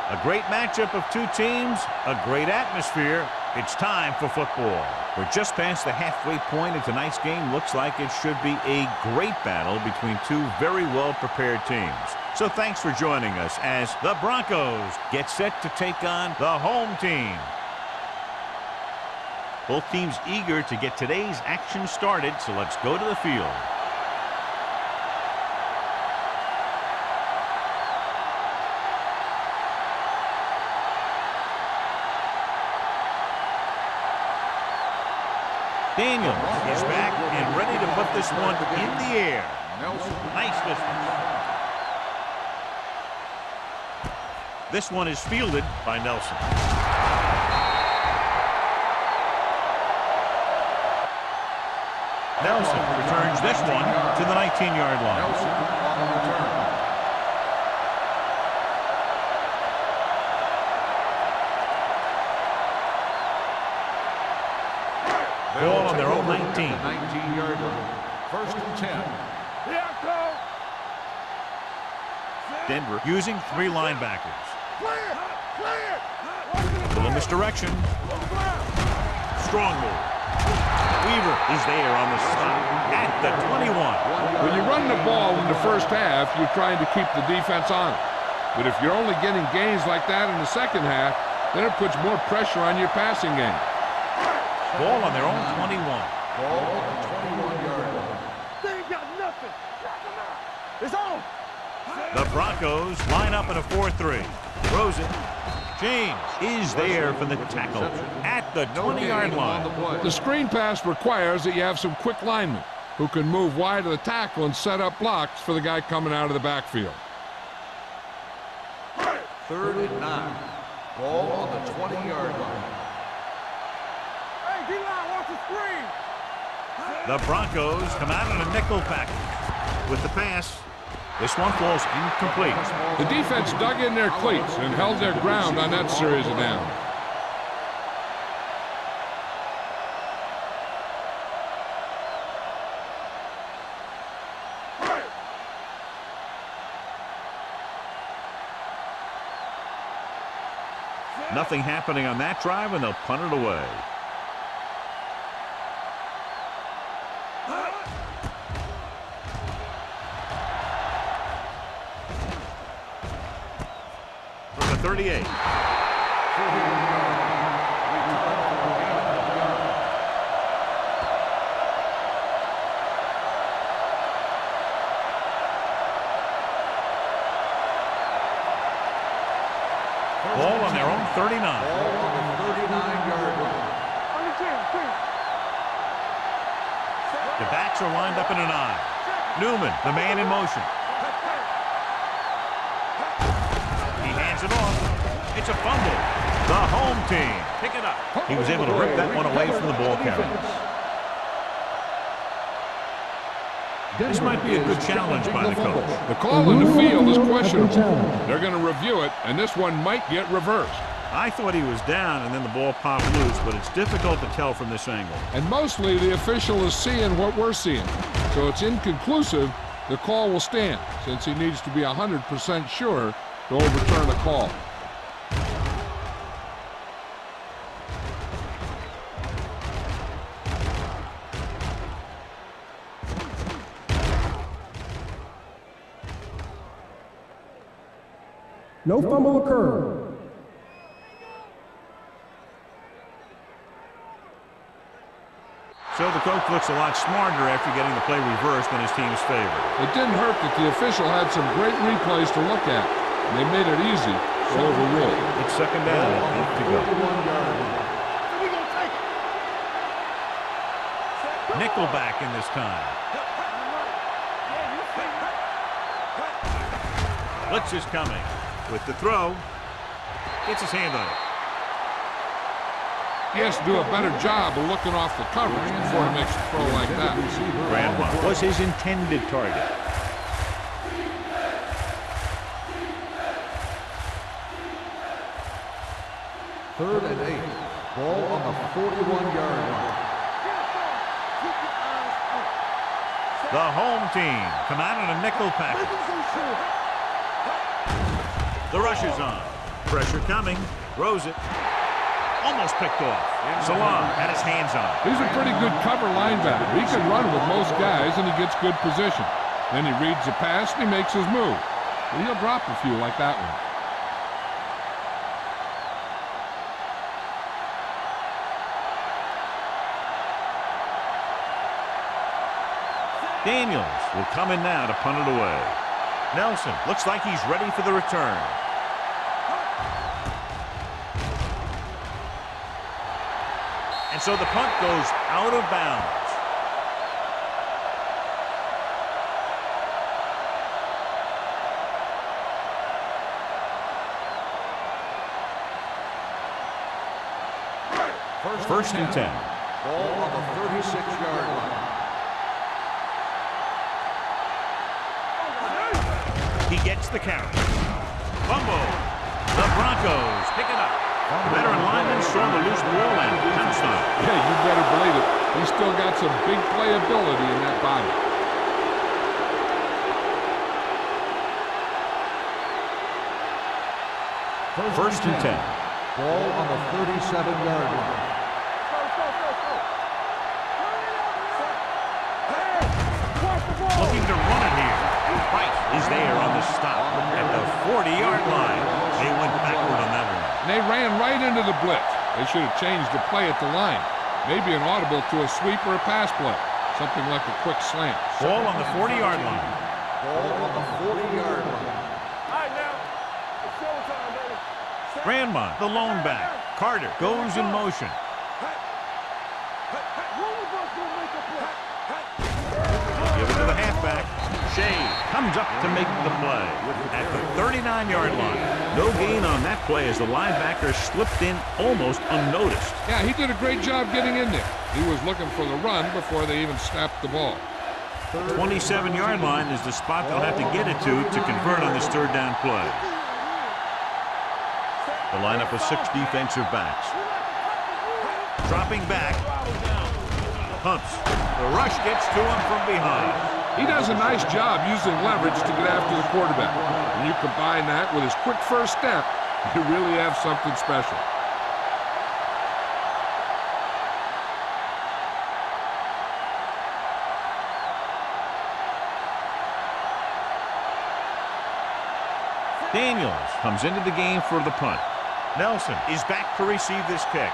A great matchup of two teams, a great atmosphere. It's time for football. We're just past the halfway point of tonight's game. Looks like it should be a great battle between two very well-prepared teams. So thanks for joining us as the Broncos get set to take on the home team. Both teams eager to get today's action started, so let's go to the field. Daniel is back and ready to put this one in the air. Nice distance. This one is fielded by Nelson. Nelson returns this one to the 19-yard line. Ball on their own 19. 19-yard line. First and 10. Denver using three linebackers. Little misdirection. Strong move. Weaver is there on the stop at the 21. When you run the ball in the first half, you're trying to keep the defense on it. But if you're only getting gains like that in the second half, then it puts more pressure on your passing game. Ball on their own 21. Ball on the 21-yard line. They ain't got nothing. It's on. The Broncos line up in a 4-3. Throws it. James is there for the tackle at the 20-yard line. The screen pass requires that you have some quick linemen who can move wide of the tackle and set up blocks for the guy coming out of the backfield. 3rd and 9. Ball on the 20-yard line. The Broncos come out in a nickel package. With the pass, this one falls incomplete. The defense dug in their cleats and held their ground on that series of downs. Nothing happening on that drive, and they'll punt it away. From the 38. Ball on their own 39. Ball on the 39-yard line. The backs are lined up in an I. Newman, the man in motion. He hands it off. It's a fumble. The home team pick it up. He was able to rip that one away from the ball carrier. This might be a good challenge by the coach. The call in the field is questionable. They're going to review it, and this one might get reversed. I thought he was down and then the ball popped loose, but it's difficult to tell from this angle. And mostly the official is seeing what we're seeing. So it's inconclusive. The call will stand since he needs to be 100% sure to overturn a call. No fumble occurred. So the coach looks a lot smarter after getting the play reversed in his team's favor. It didn't hurt that the official had some great replays to look at. And they made it easy to overrule. It's second down and 8 to go. Nickelback in this time. Blitz is coming. With the throw, gets his hand on it. He has to do a better job of looking off the coverage before he makes a throw like that. Grandma was his intended target. Third and 8. Ball on the 41-yard line. The home team come out in a nickel package. The rush is on. Pressure coming. Throws it. Almost picked off. Salam had his hands on it. He's a pretty good cover linebacker. He can run with most guys, and he gets good position. Then he reads the pass, and he makes his move. But he'll drop a few like that one. Daniels will come in now to punt it away. Nelson looks like he's ready for the return. And so the punt goes out of bounds. First and 10. Ball on the 36-yard line. He gets the carry. Fumble. The Broncos pick it up. The veteran lineman saw the loose ball and pounced on it. Yeah, you better believe it. He's still got some big playability in that body. First and 10. Ball on the 37-yard line. Looking to run it here. Price is there on the stop at the 40-yard line. They went backward on that one. And they ran right into the blitz. They should have changed the play at the line. Maybe an audible to a sweep or a pass play. Something like a quick slant. Ball on the 40-yard line. Ball on the 40-yard line. All right, now. It's showtime, baby. Grandma, the lone back. Carter goes in motion. Give it to the halfback. Shea comes up to make the play at the 39-yard line. No gain on that play as the linebacker slipped in almost unnoticed. Yeah, he did a great job getting in there. He was looking for the run before they even snapped the ball. 27-yard line is the spot they'll have to get it to convert on this third down play. The lineup of 6 defensive backs. Dropping back. Pumps. The rush gets to him from behind. He does a nice job using leverage to get after the quarterback. When you combine that with his quick first step, you really have something special. Daniels comes into the game for the punt. Nelson is back to receive this kick.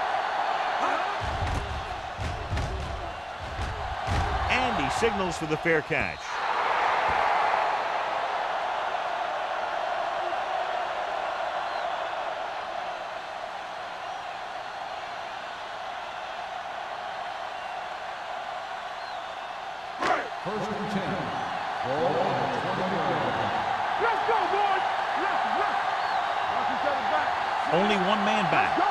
And he signals for the fair catch. First and 10. Ball on the 20-yard line. Let's go, boys. Left. Watch each other back. Only one man back. Go.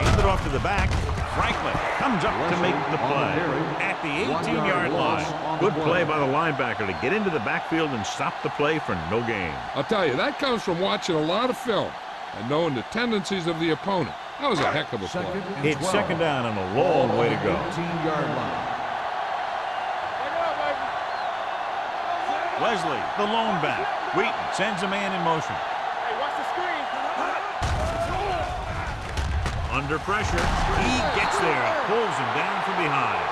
Hand it off to the back. Franklin comes up to make the play at the 18-yard line. Good play by the linebacker to get into the backfield and stop the play for no gain. I'll tell you, that comes from watching a lot of film and knowing the tendencies of the opponent. That was a heck of a play. It's second down and a long way to go. 18-yard line. Wesley, the lone back. Wheaton sends a man in motion. Hey, watch the screen. Under pressure, he gets there and pulls him down from behind.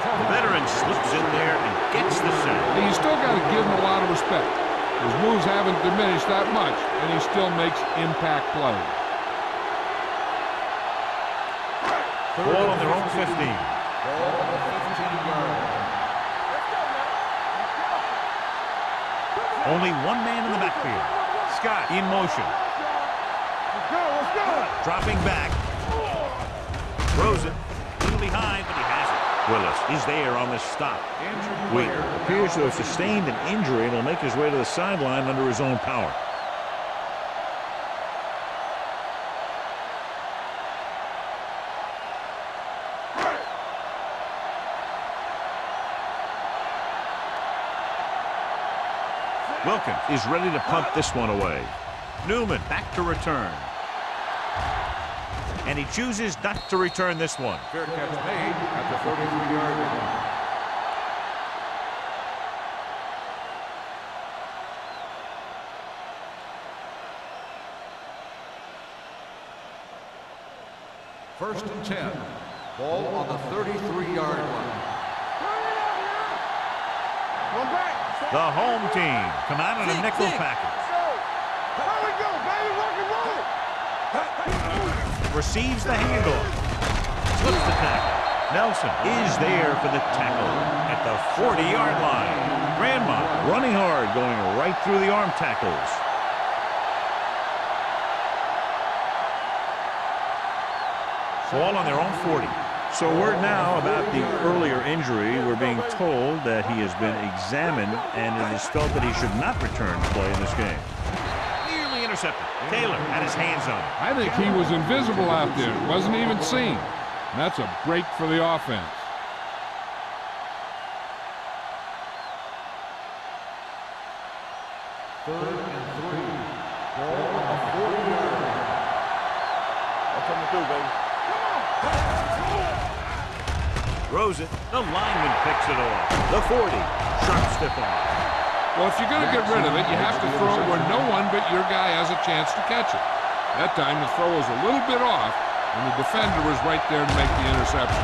The veteran slips in there and gets the sack. And you still got to give him a lot of respect. His moves haven't diminished that much, and he still makes impact plays. Ball on their own 15. Ball on the 15-yard line. Only one man in the backfield. Scott in motion. Let's go. Dropping back. Throws it. A little behind, but he has it. Willis is there on the stop. Wheaton appears to have sustained an injury and will make his way to the sideline under his own power. Wilkins is ready to punt this one away. Newman back to return. And he chooses not to return this one. Fair catch made at the 33-yard line. First and 10. Ball on the 33-yard line. The home team come out in a nickel package. There we go, baby. Rock and roll. Receives the handoff. Slips the tackle. Nelson is there for the tackle at the 40-yard line. Grandma running hard, going right through the arm tackles. Ball on their own 40. So word now about the earlier injury. We're being told that he has been examined and it is felt that he should not return to play in this game. Nearly intercepted. Taylor had his hands on it. I think he was invisible out there. Wasn't even seen. And that's a break for the offense. Third and 3. Ball on the 40-yard line. That's something to do, baby. Throws it. The lineman picks it off. The 40. Sharp stiff arm. Well, if you're going to get rid of it, you have to throw it where no one but your guy has a chance to catch it. That time the throw was a little bit off, and the defender was right there to make the interception.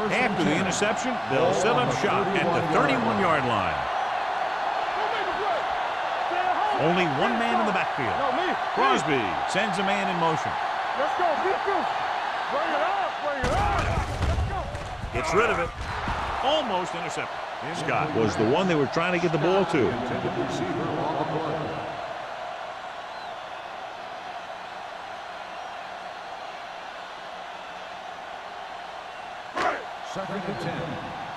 After the interception, they'll set up shop at the 31-yard line. Only one man in the backfield. Crosby sends a man in motion. Let's go, let's bring it up, bring it up. Let's go. Gets rid of it. Almost intercepted. Scott was the one they were trying to get the ball to. Intended receiver on the play. Second and 10.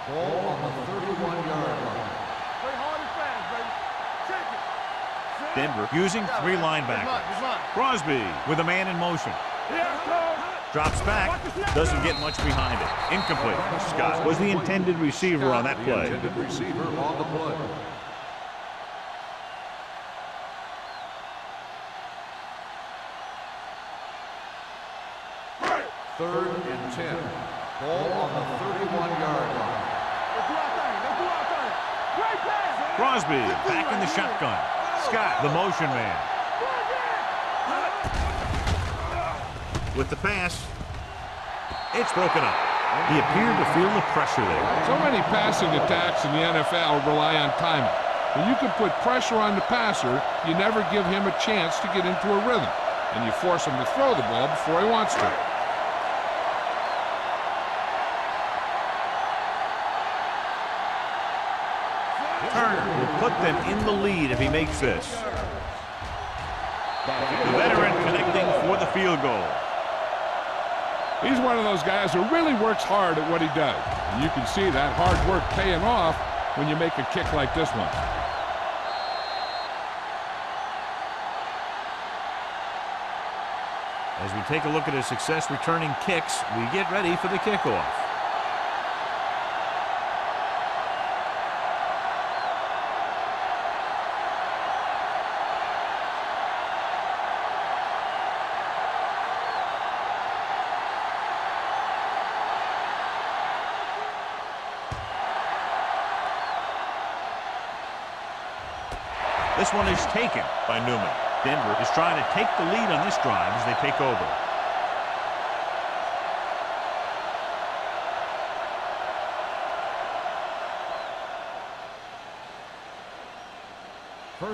Ball on the 31-yard line. Play hard and fast, baby. Check it. Denver using 3 linebackers. Crosby with a man in motion. Drops back. Doesn't get much behind it. Incomplete. Scott was the intended receiver on that play. Intended receiver on the play. Third and 10. Ball on the 31-yard line. Let's do our thing. Let's do our thing. Great pass. Crosby back in the shotgun. Scott, the motion man. With the pass, it's broken up. He appeared to feel the pressure there. So many passing attacks in the NFL rely on timing. When you can put pressure on the passer, you never give him a chance to get into a rhythm, and you force him to throw the ball before he wants to. Turner will put them in the lead if he makes this. The veteran connecting for the field goal. He's one of those guys who really works hard at what he does. And you can see that hard work paying off when you make a kick like this one. As we take a look at his success returning kicks, we get ready for the kickoff. This one is taken by Newman. Denver is trying to take the lead on this drive as they take over.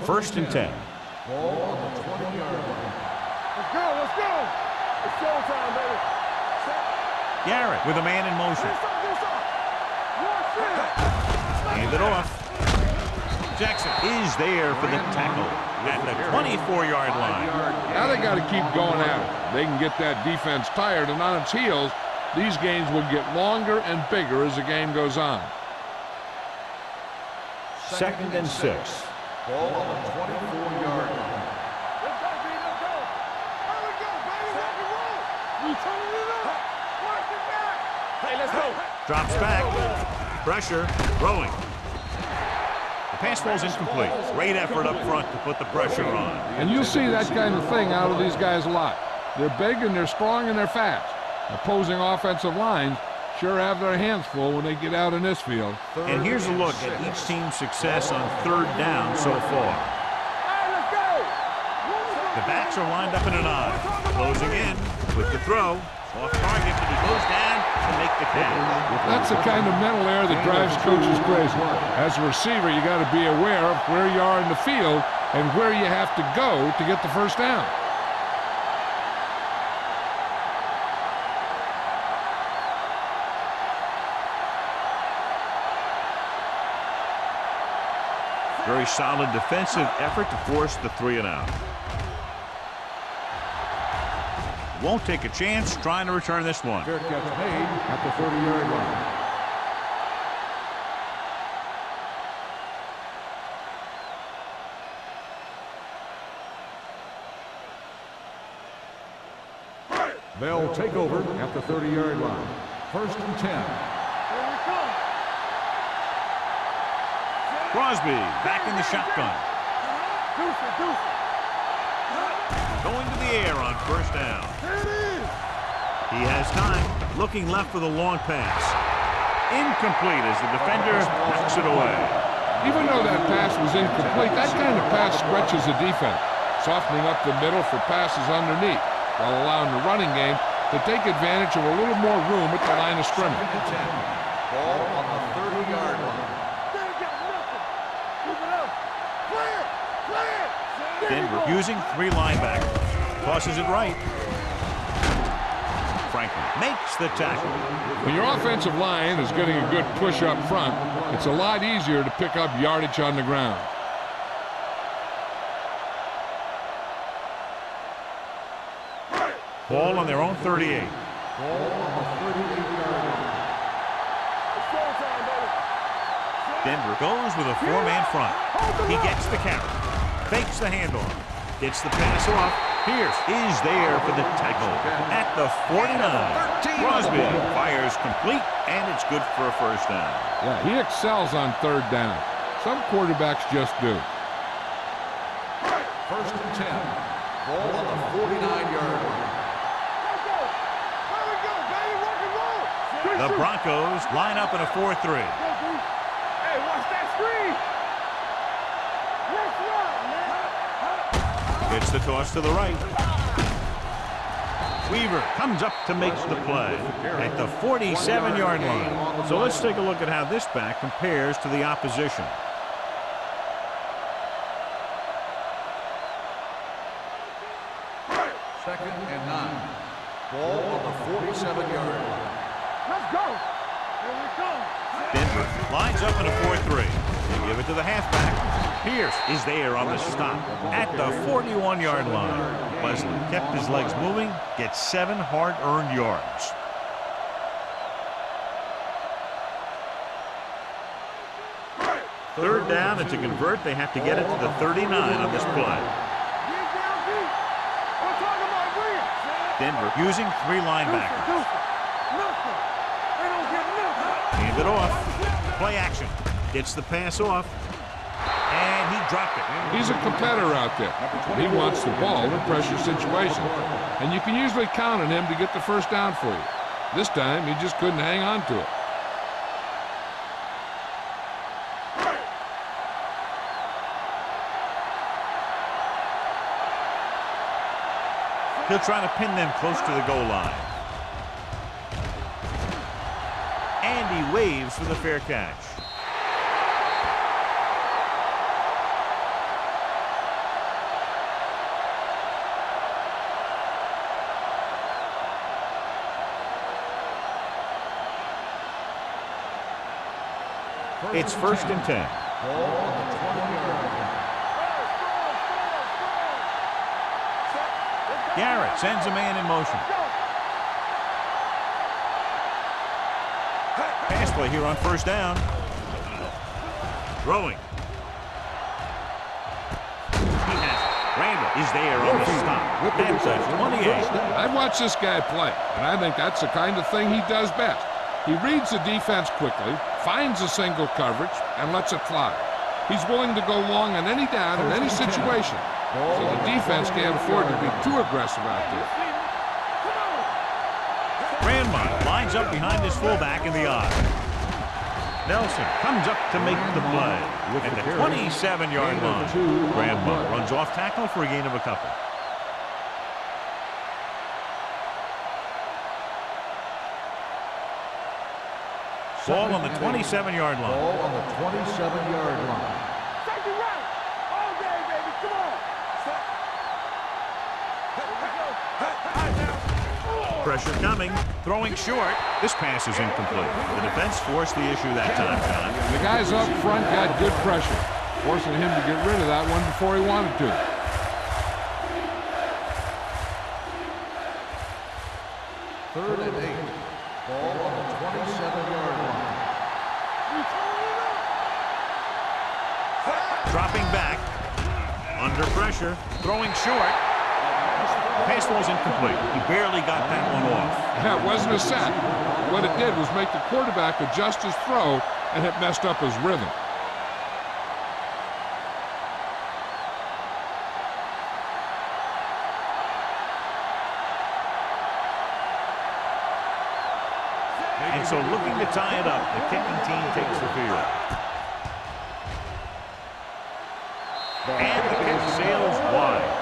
First and 10. Ball on the 20-yard line. Let's go, let's go. It's showtime, baby. Garrett with a man in motion. Hand it off. Jackson is there for the tackle at the 24-yard line. Now they got to keep going at it. They can get that defense tired and on its heels. These games will get longer and bigger as the game goes on. Second and 6. Ball on the 24-yard line. Let's go, B, let's go. There we go, baby. Rock and roll. We turning it up. Watch it back. Hey, let's go. Drops back. Pressure. Throwing. The pass falls incomplete. Great effort up front to put the pressure on. And you'll see that kind of thing out of these guys a lot. They're big and they're strong and they're fast. Opposing offensive lines sure have their hands full when they get out in this field. And here's a look at each team's success on third down so far. The backs are lined up in an I. Closing in with the throw. Off target, but he goes down to make the catch. That's the kind of mental error that drives coaches crazy. As a receiver, you got to be aware of where you are in the field and where you have to go to get the first down. Very solid defensive effort to force the 3-and-out. Won't take a chance trying to return this one. Fair catch made at the 30-yard line. They'll take over at the 30-yard line. 1st and 10. Crosby back in the shotgun. Going to the air on first down. He has time. Looking left for the long pass. Incomplete as the defender knocks it away. Even though that pass was incomplete, that kind of pass stretches the defense, softening up the middle for passes underneath, while allowing the running game to take advantage of a little more room at the line of scrimmage. Ball on the 30-yard line. Denver using 3 linebackers. Tosses it right. Franklin makes the tackle. When your offensive line is getting a good push up front, it's a lot easier to pick up yardage on the ground. Ball on their own 38. Ball on the 38-yard line. Denver goes with a 4-man front. He gets the carry. Fakes the handoff. Gets the pass off. Pierce is there for the tackle at the 49. Crosby fires complete, and it's good for a first down. Yeah, he excels on third down. Some quarterbacks just do. 1st and 10. Ball on the 49-yard line. The Broncos line up in a 4-3. Hey, watch that screen. It's the toss to the right. Weaver comes up to make the play at the 47-yard line. So let's take a look at how this back compares to the opposition. Second and 9. Ball on the 47-yard line. Let's go. Here we come. Denver lines up in a 4-3. They give it to the halfback. Pierce is there on the stop at the 41-yard line. Wesley kept his legs moving, gets 7 hard-earned yards. Third down, and to convert, they have to get it to the 39 on this play. Denver using 3 linebackers. Hand it off. Play action. Gets the pass off. And he dropped it. He's a competitor out there. He wants the ball in pressure situations. And you can usually count on him to get the first down for you. This time, he just couldn't hang on to it. He'll try to pin them close to the goal line. And he waves for the fair catch. It's 1st and 10. Ball on the 20-yard line. Garrett sends a man in motion. Pass play here on first down. Throwing. He has it. Randall is there on the stop. That's a 28. I've watched this guy play, and I think that's the kind of thing he does best. He reads the defense quickly, finds a single coverage, and lets it fly. He's willing to go long on any down in any situation. So the defense can't afford to be too aggressive out there. lines up behind his fullback in the I. Nelson comes up to make the play at the 27-yard line. Graham runs off tackle for a gain of a couple. Ball on the 27-yard line. Ball on the 27-yard line. Take it right. All day, baby. Come on. Pressure coming. Throwing short. This pass is incomplete. The defense forced the issue that time, John. The guys up front got good pressure, forcing him to get rid of that one before he wanted to. Third and 8. Ball on the 27-yard line. Dropping back. Under pressure. Throwing short. Pass ball's incomplete. He barely got that one off. That wasn't a sack. What it did was make the quarterback adjust his throw, and it messed up his rhythm. And so looking to tie it up, the kicking team takes the field. And the kick sails wide.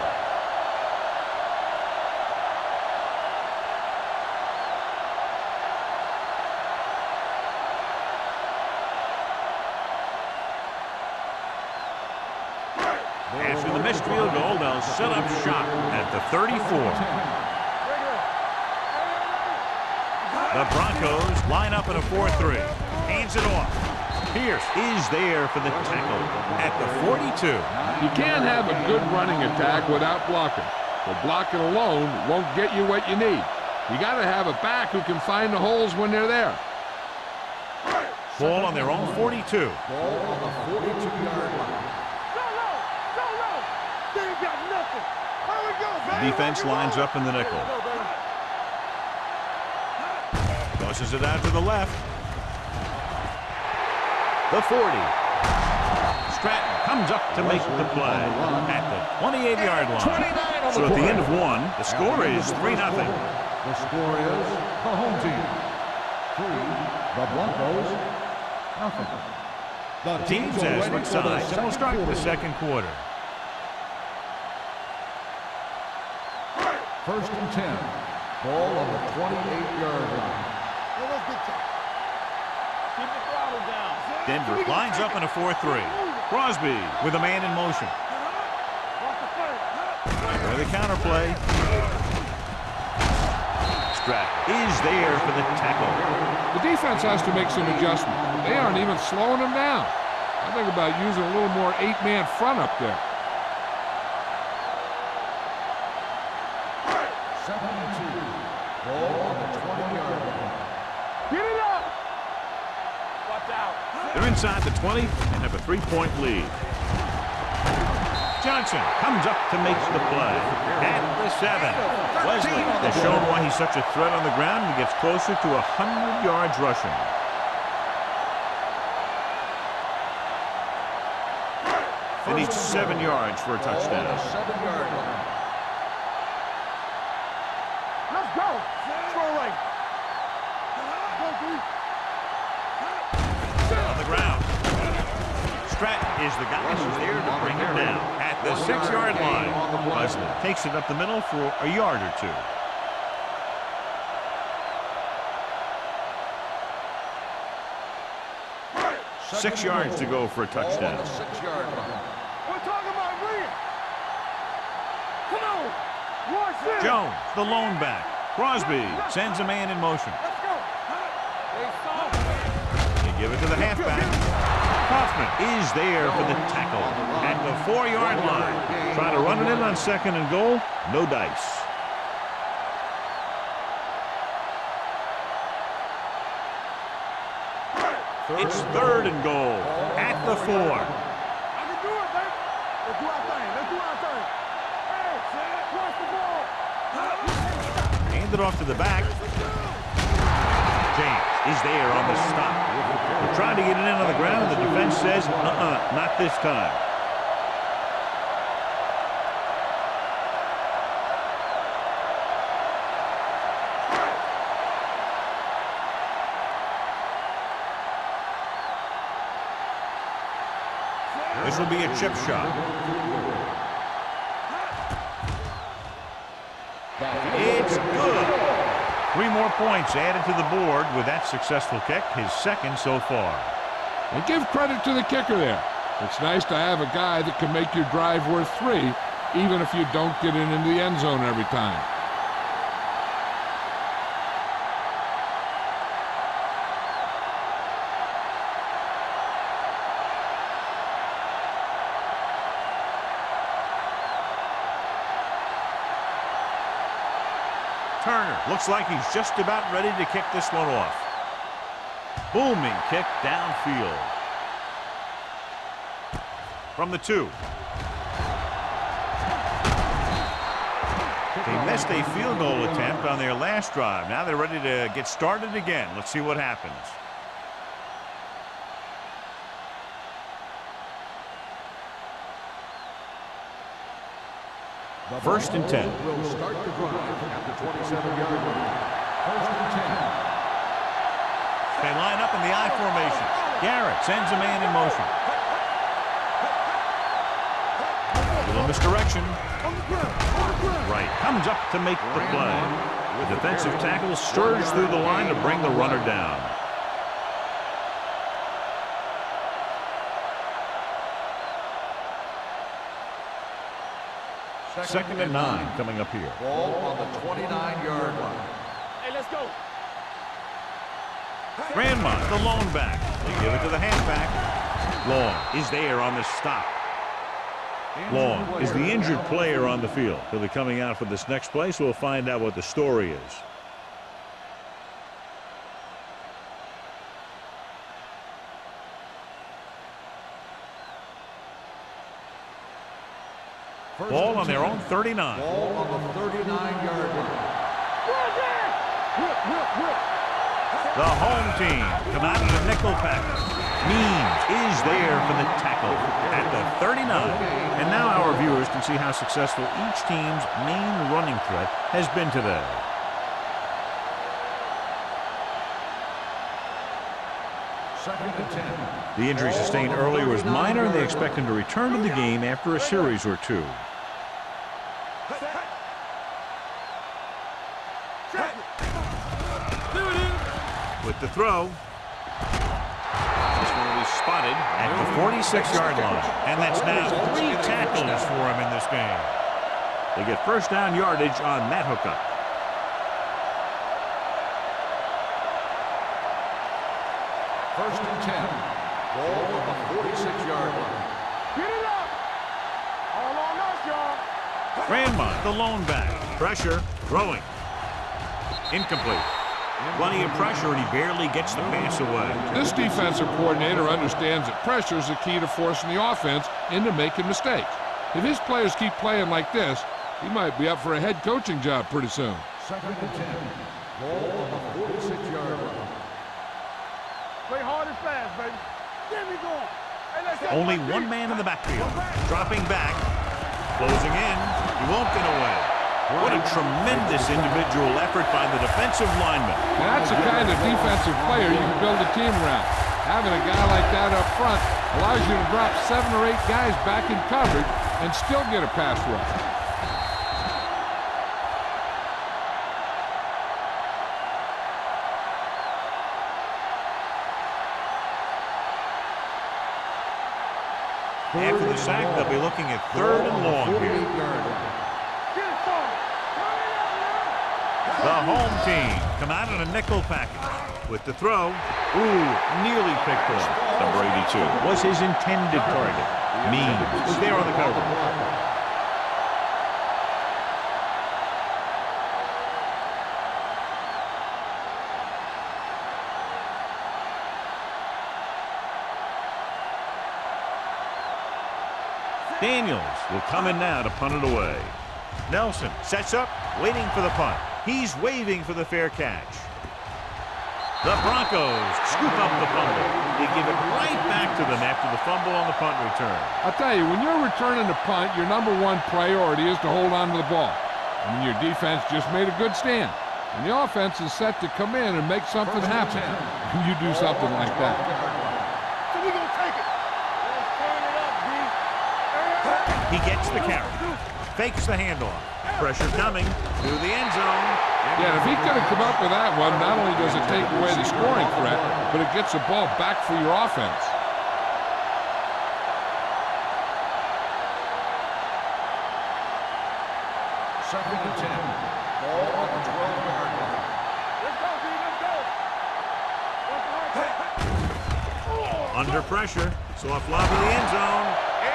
After the missed field goal, they'll set up shop at the 34. The Broncos line up in a 4-3. Hands it off. Pierce is there for the tackle at the 42. You can't have a good running attack without blocking. But blocking alone won't get you what you need. You got to have a back who can find the holes when they're there. Ball on their own 42. Ball on the 42-yard line. They ain't got nothing. Here we go, baby. Defense lines up in the nickel. Tosses it out to the left. The 40. Stratton comes up to make the play at the 28-yard line. So at the end of one, the score is 3-0. The score is the home team 3, the Broncos 0. The Teams as switch sides, and we'll start the second quarter. First and 10. Ball on the 28-yard line. Keep the throttle down. Denver lines up in a 4-3. Crosby with a man in motion. For the counterplay. Stratton is there for the tackle. The defense has to make some adjustment. They aren't even slowing him down. I think about using a little more 8-man front up there. Second and 2. Ball on the 20-yard line. Get it up. Watch out. They're inside the 20 and have a 3-point lead. Johnson comes up to make the play at the 7. Wesley has shown why he's such a threat on the ground and gets closer to 100 yards rushing. They need 7 yards for a touchdown. 7-yard line. Let's go. Throw right. On the ground. Stratton is the guy who's there to bring him down at the 6-yard line. Wesley takes it up the middle for a yard or two. Six yards to go for a touchdown. 6-yard line. We're talking about bringing. Come on. Watch this. Jones, the lone back. Crosby sends a man in motion. Let's go. You give it to the halfback. Kaufman is there for the tackle at the 4-yard line. Trying to run it in on second and goal. No dice. It's third and goal at the 4. I can do it, baby. Let's do our thing. Let's do our thing. Hey, watch the ball. Hand it off to the back. James is there on the stop. They're trying to get it in on the ground, and the defense says, not this time. will be a chip shot. It's good. 3 more points added to the board with that successful kick, his second so far. And give credit to the kicker there. It's nice to have a guy that can make your drive worth 3, even if you don't get it into the end zone every time. Turner looks like he's just about ready to kick this one off. Booming kick downfield. From the 2. They missed a field goal attempt on their last drive. Now they're ready to get started again. Let's see what happens. First and 10. Will start the drive at the 27-yard line. First and 10. They line up in the I formation. Garrett sends a man in motion. Little misdirection. Right, comes up to make the play. The defensive tackle surges through the line to bring the runner down. Second and 9 coming up here. Ball on the 29-yard line. Hey, let's go. Grandma, the lone back. They give it to the halfback. Long is there on the stop. Long is the injured player on the field. He'll be coming out for this next play, so we'll find out what the story is. Ball on their own 39. Ball on the 39-yard line. The home team come out in a nickel package. Means is there for the tackle at the 39. And now our viewers can see how successful each team's main running threat has been today. Second and 10. The injury sustained earlier was minor, and they expect him to return to the game after a series or 2. With the throw. This one will be spotted at the 46-yard line. And that's now 3 tackles for him in this game. They get first down yardage on that hookup. First and 10. Ball on the 46-yard line. Get it up. All on us, y'all. Grandma, the lone back. Pressure, throwing. Incomplete. Plenty of pressure, and he barely gets the pass away. This defensive coordinator understands that pressure is the key to forcing the offense into making mistakes. If his players keep playing like this, he might be up for a head coaching job pretty soon. Second and 10. Ball on the 46-yard line. Play hard and fast, baby. Get me going. Hey, let's go. Only one man in the backfield. Dropping back. Closing in. He won't get away. What a tremendous individual effort by the defensive lineman. And that's the kind of defensive player you can build a team around. Having a guy like that up front allows you to drop 7 or 8 guys back in coverage and still get a pass rush. After the sack, they'll be looking at 3rd and long here. Get it started. The home team come out in a nickel package with the throw. Ooh, nearly picked off. Number 82 was his intended target. Means was there on the cover. Daniels will come in now to punt it away. Nelson sets up, waiting for the punt. He's waving for the fair catch. The Broncos scoop up the fumble. They give it right back to them after the fumble on the punt return. I'll tell you, when you're returning a punt, your number 1 priority is to hold on to the ball. I mean, your defense just made a good stand. And the offense is set to come in and make something happen. And you do something like that. So we gonna take it. Let's turn it up, B. He gets the carry. Fakes the handoff. Pressure coming to the end zone. Yeah, if he could have come up with that one, not only does it take away the scoring threat, but it gets the ball back for your offense. Second and 10. Ball on the 12-yard line. Let's go, D. Let's go. Under pressure. Saw a flop in the end zone.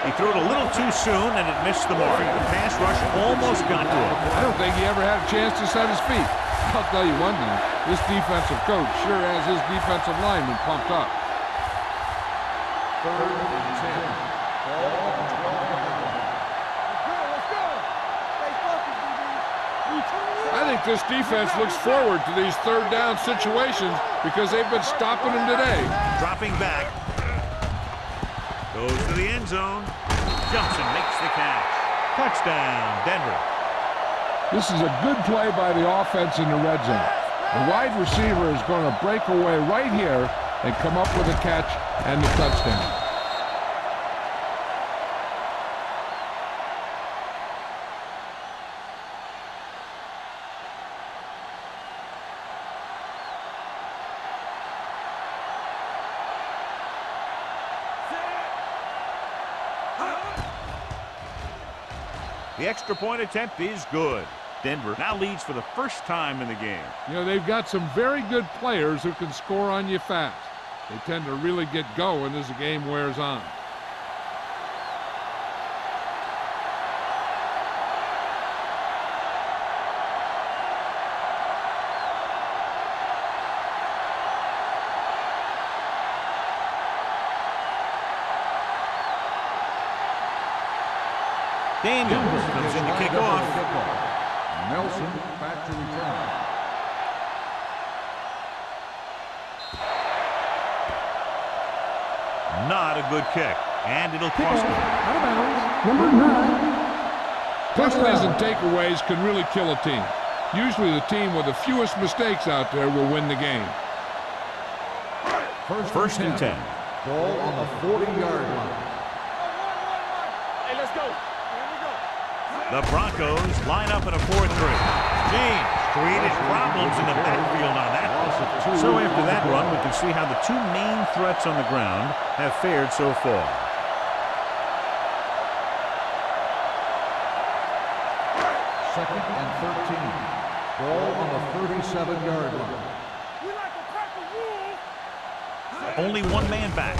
He threw it a little too soon, and it missed the mark. The pass rush almost got to him. I don't think he ever had a chance to set his feet. I'll tell you one thing, this defensive coach sure has his defensive lineman pumped up. Third and 10. Ball on the 12-yard line. Let's go. Stay focused, DB. I think this defense looks forward to these third down situations because they've been stopping them today. Dropping back. Goes to the end zone. Jumps and makes the catch. Touchdown, Denver. This is a good play by the offense in the red zone. The wide receiver is going to break away right here and come up with a catch and the touchdown. The extra point attempt is good. Denver now leads for the first time in the game. You know, they've got some very good players who can score on you fast. They tend to really get going as the game wears on. Daniels comes in to kick off. Nelson back to return. Not a good kick, and it'll cost him. Out of bounds. Number 9. Penalties and takeaways can really kill a team. Usually the team with the fewest mistakes out there will win the game. First and 10. Ball on the 40-yard line. Hey, let's go. The Broncos line up in a 4-3. James created problems in the backfield on that. So after that run, we can see how the two main threats on the ground have fared so far. Second and 13. Ball on the 37-yard line. We like to crack the rules. Only one man back.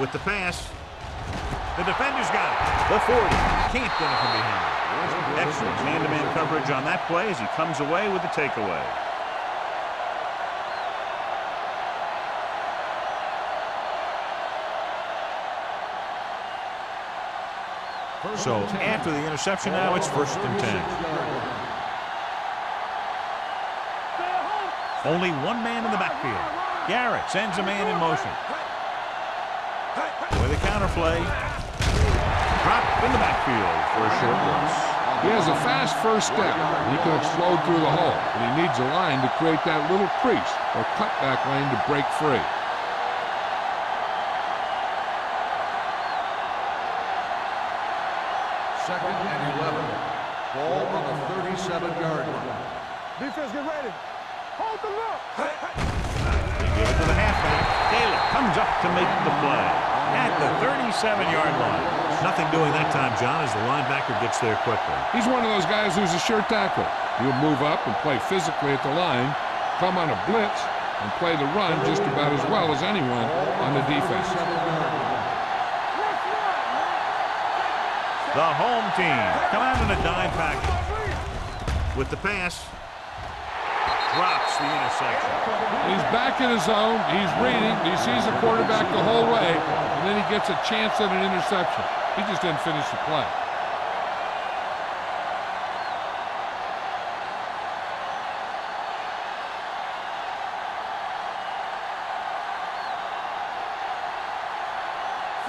With the pass, the defender's got it. The 40. Can't get it from behind. Excellent man-to-man coverage on that play as he comes away with the takeaway. So after the interception now, it's first and 10. Only one man in the backfield. Garrett sends a man in motion. With a counterplay. Dropped in the backfield for a short loss. He has a fast first step. He can explode through the hole, but he needs a line to create that little crease or cutback lane to break free. Second and 11. Ball on the 37-yard line. Defense, get ready. Hold the look. They give it to the halfback. Taylor comes up to make the play at the 37-yard line. Nothing doing that time, John, as the linebacker gets there quickly. He's one of those guys who's a sure tackle. He'll move up and play physically at the line, come on a blitz, and play the run just about as well as anyone on the defense. The home team come out in a dime package. With the pass, drops the interception. He's back in his zone. He's reading. He sees the quarterback the whole way, and then he gets a chance at an interception. He just didn't finish the play.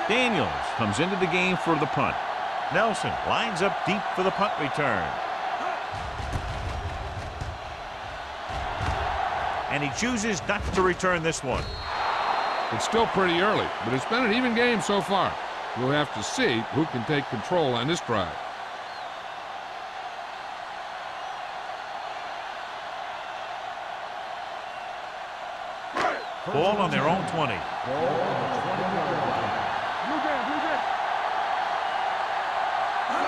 Daniels comes into the game for the punt. Nelson lines up deep for the punt return. And he chooses not to return this one. It's still pretty early, but it's been an even game so far. We'll have to see who can take control on this drive. Ball on their own 20.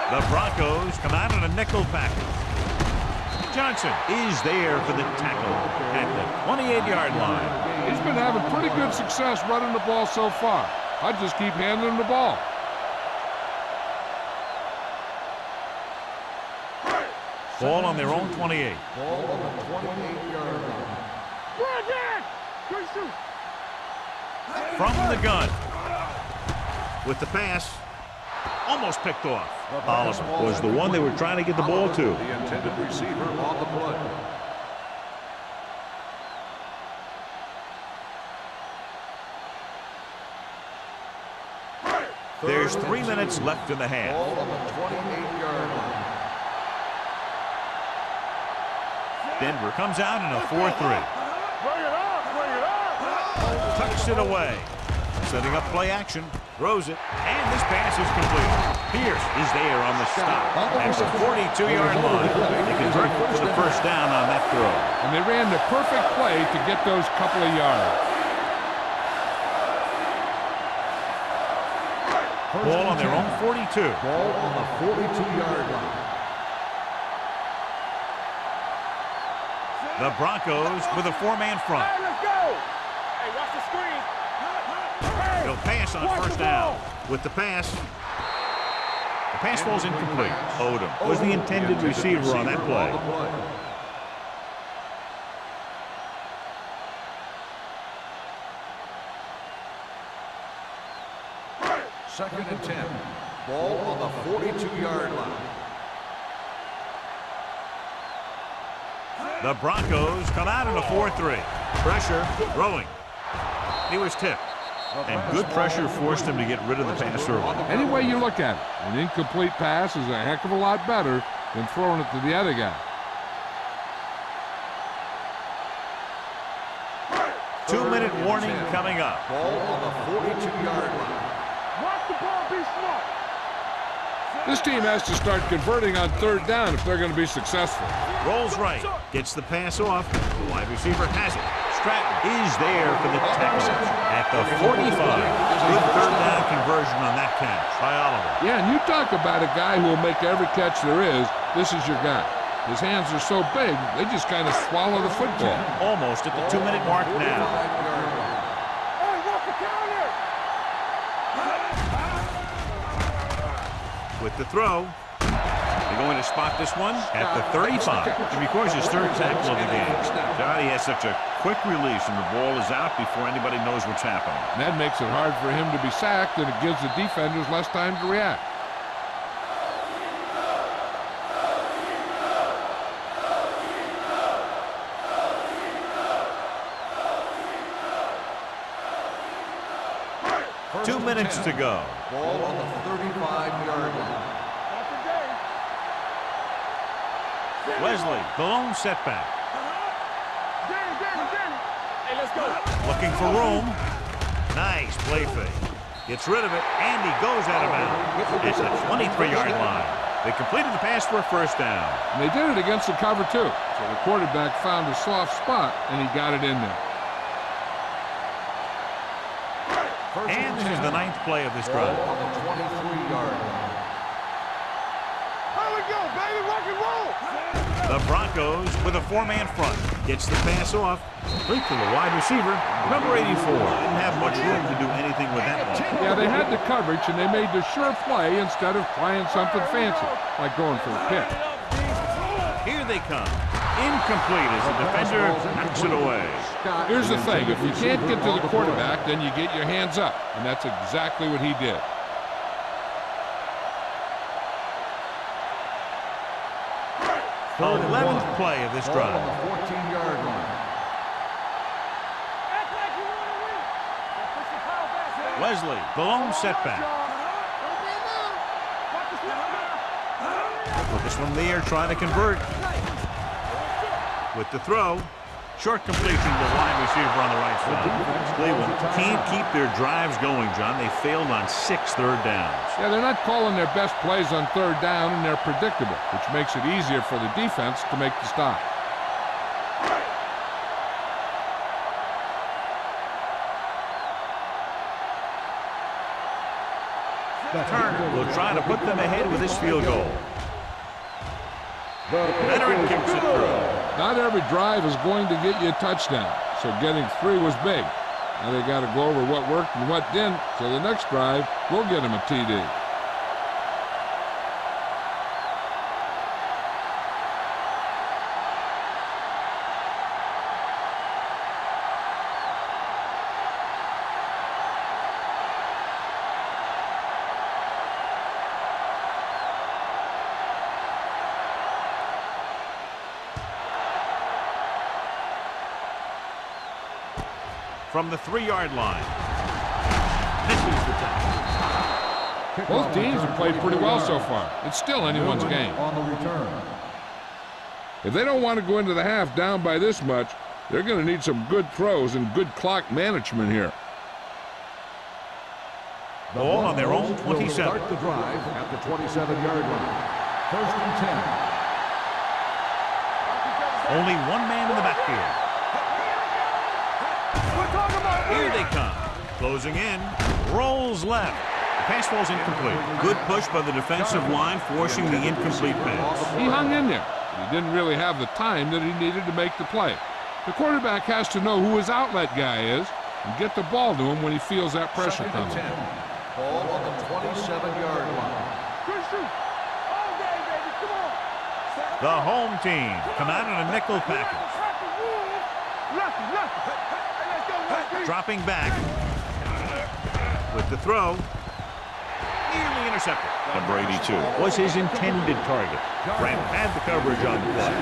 The Broncos come out in a nickel package. Johnson is there for the tackle at the 28-yard line. He's been having pretty good success running the ball so far. I just keep handing him the ball. Ball on their own 28. Ball on the 28-yard line. From the gun. With the pass. Almost picked off. Oliver was the one they were trying to get the ball to. The intended receiver on the play. There's 3 minutes left in the half. Ball on the 28-yard line. Denver comes out in a 4-3. Bring it up, bring it up. Tucks it away. Setting up play action. Throws it. And this pass is complete. Pierce is there on the stop. At the 42-yard line. They convert for the first down on that throw. And they ran the perfect play to get those couple of yards. Ball on their own 42. Ball on the 42-yard line. The Broncos with a 4-man front. Hey, let's go. Hey, watch the screen. Hey, He'll pass on watch first the down. ball. With the pass. The pass falls incomplete. Odom was the intended receiver on that play. Second and 10. Ball on the 42-yard line. The Broncos come out in a 4-3. Pressure, throwing. He was tipped. And good pressure forced him to get rid of the pass early. Any way you look at it, an incomplete pass is a heck of a lot better than throwing it to the other guy. 2-minute warning coming up. Ball on the 42-yard line. Watch the ball, be smart. This team has to start converting on third down if they're going to be successful. Rolls right. Gets the pass off. The wide receiver has it. Stratton is there for the Texans at the 45. Good third down conversion on that catch by Oliver. Yeah, and you talk about a guy who will make every catch there is. This is your guy. His hands are so big, they just kind of swallow the football. Almost at the 2-minute mark now. Hey, watch the counter. With the throw. They're going to spot this one at the 35. It records his third tackle of the game. Johnny has such a quick release and the ball is out before anybody knows what's happening. And that makes it hard for him to be sacked, and it gives the defenders less time to react. First 2 minutes to go. Ball on the 35-yard line. Watch the game. Wesley, the lone setback. Danny. Hey, let's go. Looking for room. Nice play fake. Gets rid of it, and he goes out of bounds. It's a 23-yard line. They completed the pass for a first down. And they did it against the cover, too. So the quarterback found a soft spot, and he got it in there. And this is the 9th play of this Ball drive. on the 23-yard line. Here we go, baby. Rock and roll. The Broncos with a 4-man front. Gets the pass off. Complete to the wide receiver, number 84. Didn't have much room to do anything with that one. Yeah, they had the coverage, and they made the sure play instead of trying something fancy, like going for a pick. Here they come. Incomplete as the defender knocks it away. Here's the thing. If you can't get to the quarterback, then you get your hands up, and that's exactly what he did. The 11th play of this Ball on drive. the 14-yard line. Act like you want to win. Push the foul back. Wesley, the lone setback. Watch the snap. Put this one there, trying to convert. With the throw. Short completion to the wide receiver on the right side. Cleveland can't keep their drives going, John. They failed on 6 third downs. Yeah, they're not calling their best plays on third down, and they're predictable, which makes it easier for the defense to make the stop. Turner will try to put them ahead with this field goal. Veteran kicks it through. Not every drive is going to get you a touchdown, so getting 3 was big. Now they got to go over what worked and what didn't, so the next drive will get them a TD. From the 3-yard line. Misses the tackle. Both teams have played pretty well so far. It's still anyone's game. On the return. If they don't want to go into the half down by this much, they're going to need some good throws and good clock management here. Ball on their own 27. Start the drive at the 27-yard line. 1st and 10. Only one man in the backfield. Here they come. Closing in. Rolls left. The pass falls incomplete. Good push by the defensive line, forcing the incomplete pass. He hung in there. He didn't really have the time that he needed to make the play. The quarterback has to know who his outlet guy is and get the ball to him when he feels that pressure coming. Ball on the 27-yard line. The home team come out in a nickel package. Dropping back with the throw. Nearly intercepted. Number 82 was his intended target. Grant had the coverage on the play.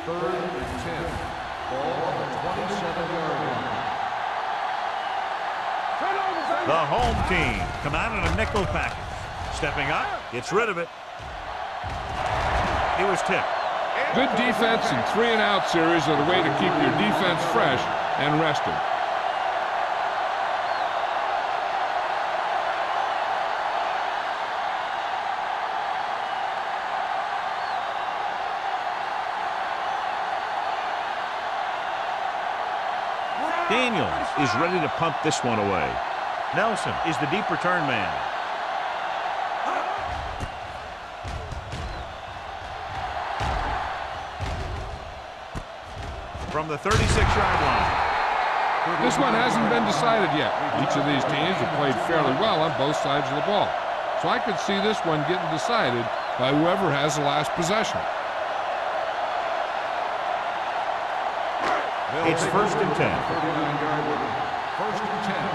3rd and 10. Ball on the 27-yard line. The home team come out in a nickel package. Stepping up, gets rid of it. It was tipped. Good defense and 3-and-out series are the way to keep your defense fresh and rested. Daniels is ready to pump this one away. Nelson is the deep return man. From the 36-yard line. This one hasn't been decided yet. Each of these teams have played fairly well on both sides of the ball. So I could see this one getting decided by whoever has the last possession. It's 1st and 10. 39-yard line. 1st and 10.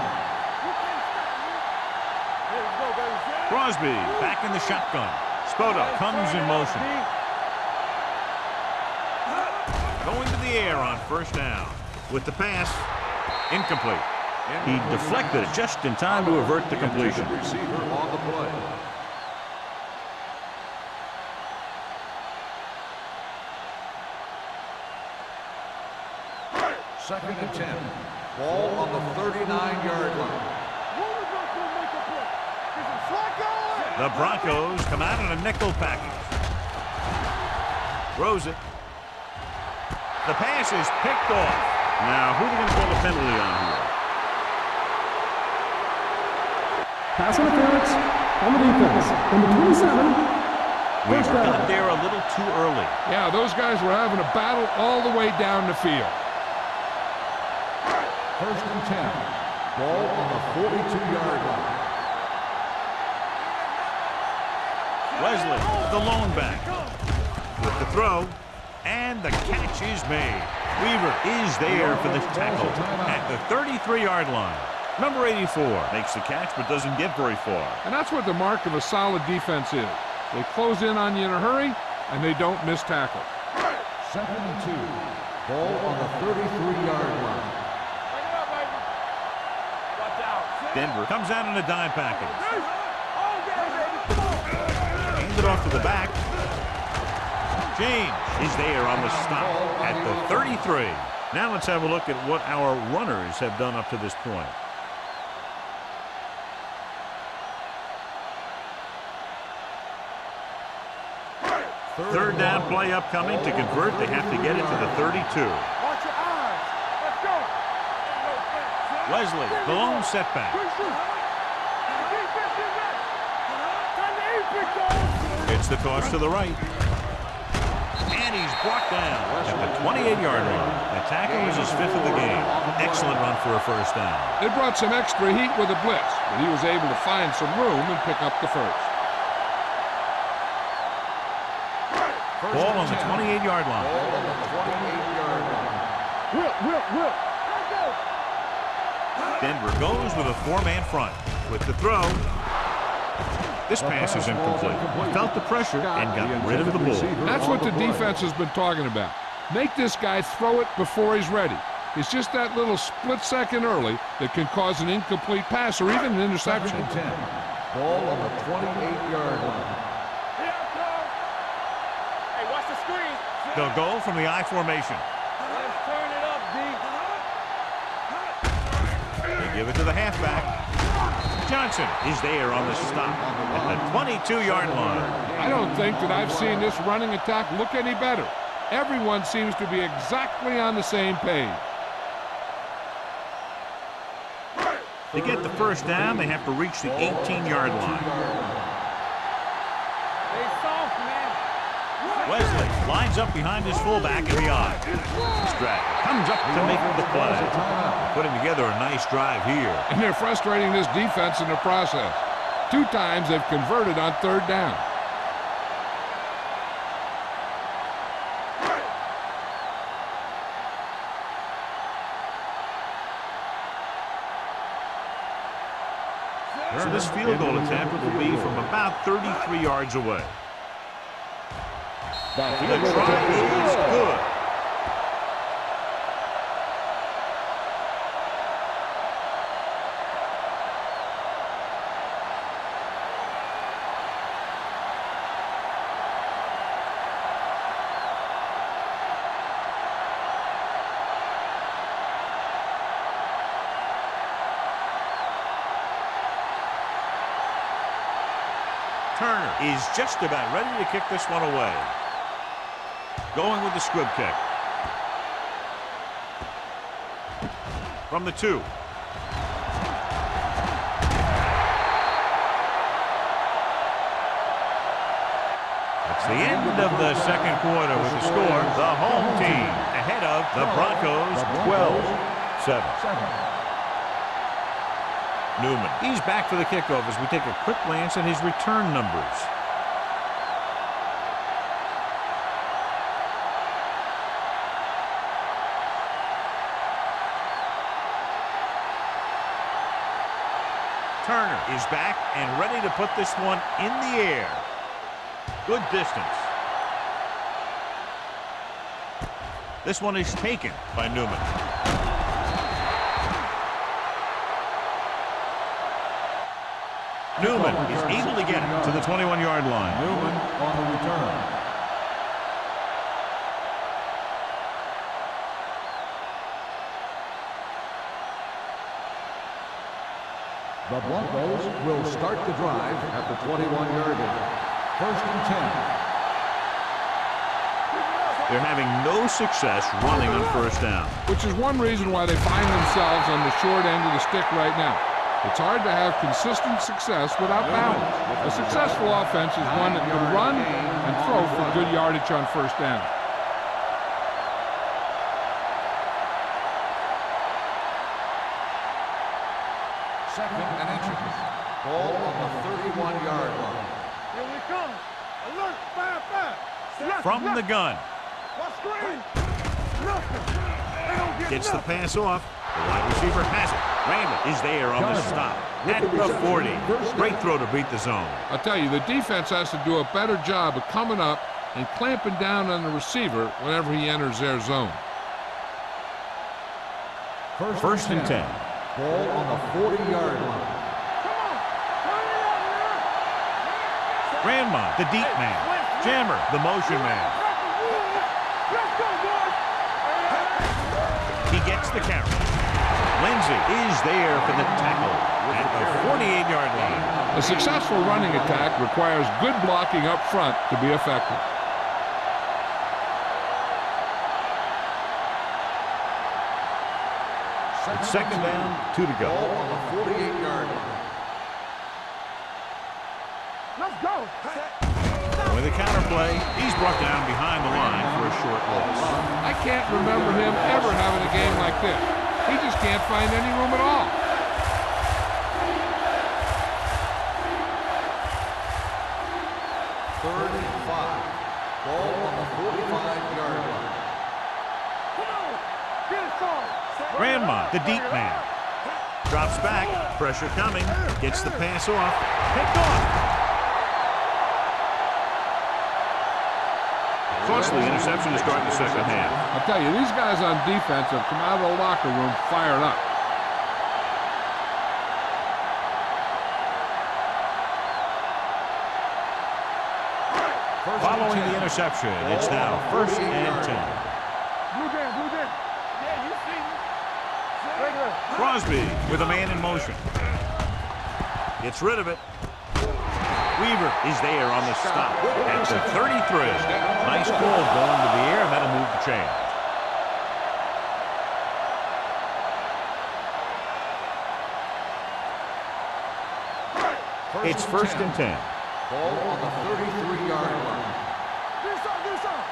Crosby back in the shotgun. Spoto comes in motion. Going to the air on 1st down. With the pass, incomplete. He deflected it just in time to avert the completion. Receiver on the play. Second and 10. Ball on the 39-yard line. The Broncos come out in a nickel package. Throws it. The pass is picked off. Now, who are they going to call the penalty on here? Pass interference on the defense. Number 27. We got there a little too early. Yeah, those guys were having a battle all the way down the field. 1st and 10. Ball on the 42-yard line. Wesley, the lone back. With the throw, and the catch is made. Weaver is there for the tackle at the 33-yard line. Number 84 makes the catch but doesn't get very far. And that's what the mark of a solid defense is. They close in on you in a hurry, and they don't miss tackle. 2nd and 2. Ball on the 33-yard line. Denver comes out in a dime package. hand it off to the back. James is there on the stop at the 33. Now let's have a look at what our runners have done up to this point. Third down play upcoming. To convert, they have to get it to the 32. Watch your eyes. Let's go. Wesley, the lone setback. It's the toss to the right. And he's brought down at the 28-yard line. The tackle is his 5th of the game. Excellent run for a first down. They brought some extra heat with a blitz, but he was able to find some room and pick up the first. Ball on the 28-yard line. Will. Denver goes with a 4-man front. With the throw. This pass is incomplete. Felt the pressure and got rid of the ball. That's what the defense has been talking about. Make this guy throw it before he's ready. It's just that little split second early that can cause an incomplete pass or even an interception. Ball on the 28-yard line. Hey, watch the screen. They'll go from the I formation. Let's turn it up, D. They give it to the halfback. Johnson is there on the stop at the 22-yard line. I don't think that I've seen this running attack look any better. Everyone seems to be exactly on the same page. To get the first down, they have to reach the 18-yard line. Stay soft, man. Wesley lines up behind his fullback in the I. Stroud comes up to make the play. Putting together a nice drive here. And they're frustrating this defense in the process. 2 times they've converted on 3rd down. So this field goal attempt will be from about 33 yards away. The try is good. Turner is just about ready to kick this one away. Going with the squib kick. From the 2. That's the end of the second quarter with the score. The home team ahead of the Broncos 12-7. Newman, he's back for the kickoff as we take a quick glance at his return numbers. Turner is back and ready to put this one in the air. Good distance. This one is taken by Newman. Newman is able to get it to the 21-yard line. Newman on the return. The Broncos will start the drive at the 21-yard line. 1st and 10. They're having no success running on first down. Which is one reason why they find themselves on the short end of the stick right now. It's hard to have consistent success without balance. A successful offense is one that can run and throw for good yardage on first down. Second and inches. Ball on the 31-yard line. Here we come. Alert, fire. From the gun. What screen? Nothing. They don't get Gets the nothing. pass off. The wide receiver has it. Randall is there on the stop at the 40. Great throw to beat the zone. I'll tell you, the defense has to do a better job of coming up and clamping down on the receiver whenever he enters their zone. First and 10. Ball on the 40-yard line. Come on. Turn it up, man. Grandma, the deep man. Jammer, the motion man. Let's go, boys. He gets the carry. Lindsay is there for the tackle at the 48-yard line. A successful running attack requires good blocking up front to be effective. It's second down, 2 to go. Ball on the 48-yard line. Let's go. With a counter play, he's brought down behind the line for a short loss. I can't remember him ever having a game like this. He just can't find any room at all. Third and 5. Ball on the 45-yard line. Come on. Get it on. Grandma, the deep man. Drops back, pressure coming, gets the pass off, picked off. Costly interception to start the second half. I'll tell you, these guys on defense have come out of the locker room fired up. Following the interception, it's now first and 10. Blue jam, blue jam. Yeah, you see me. Regular. Crosby with a man in motion. Gets rid of it. Weaver is there on the stop at the 33. Nice ball going to the air, and that'll move the chain. It's first and 10. Ball on the 33-yard line. Do something, do something.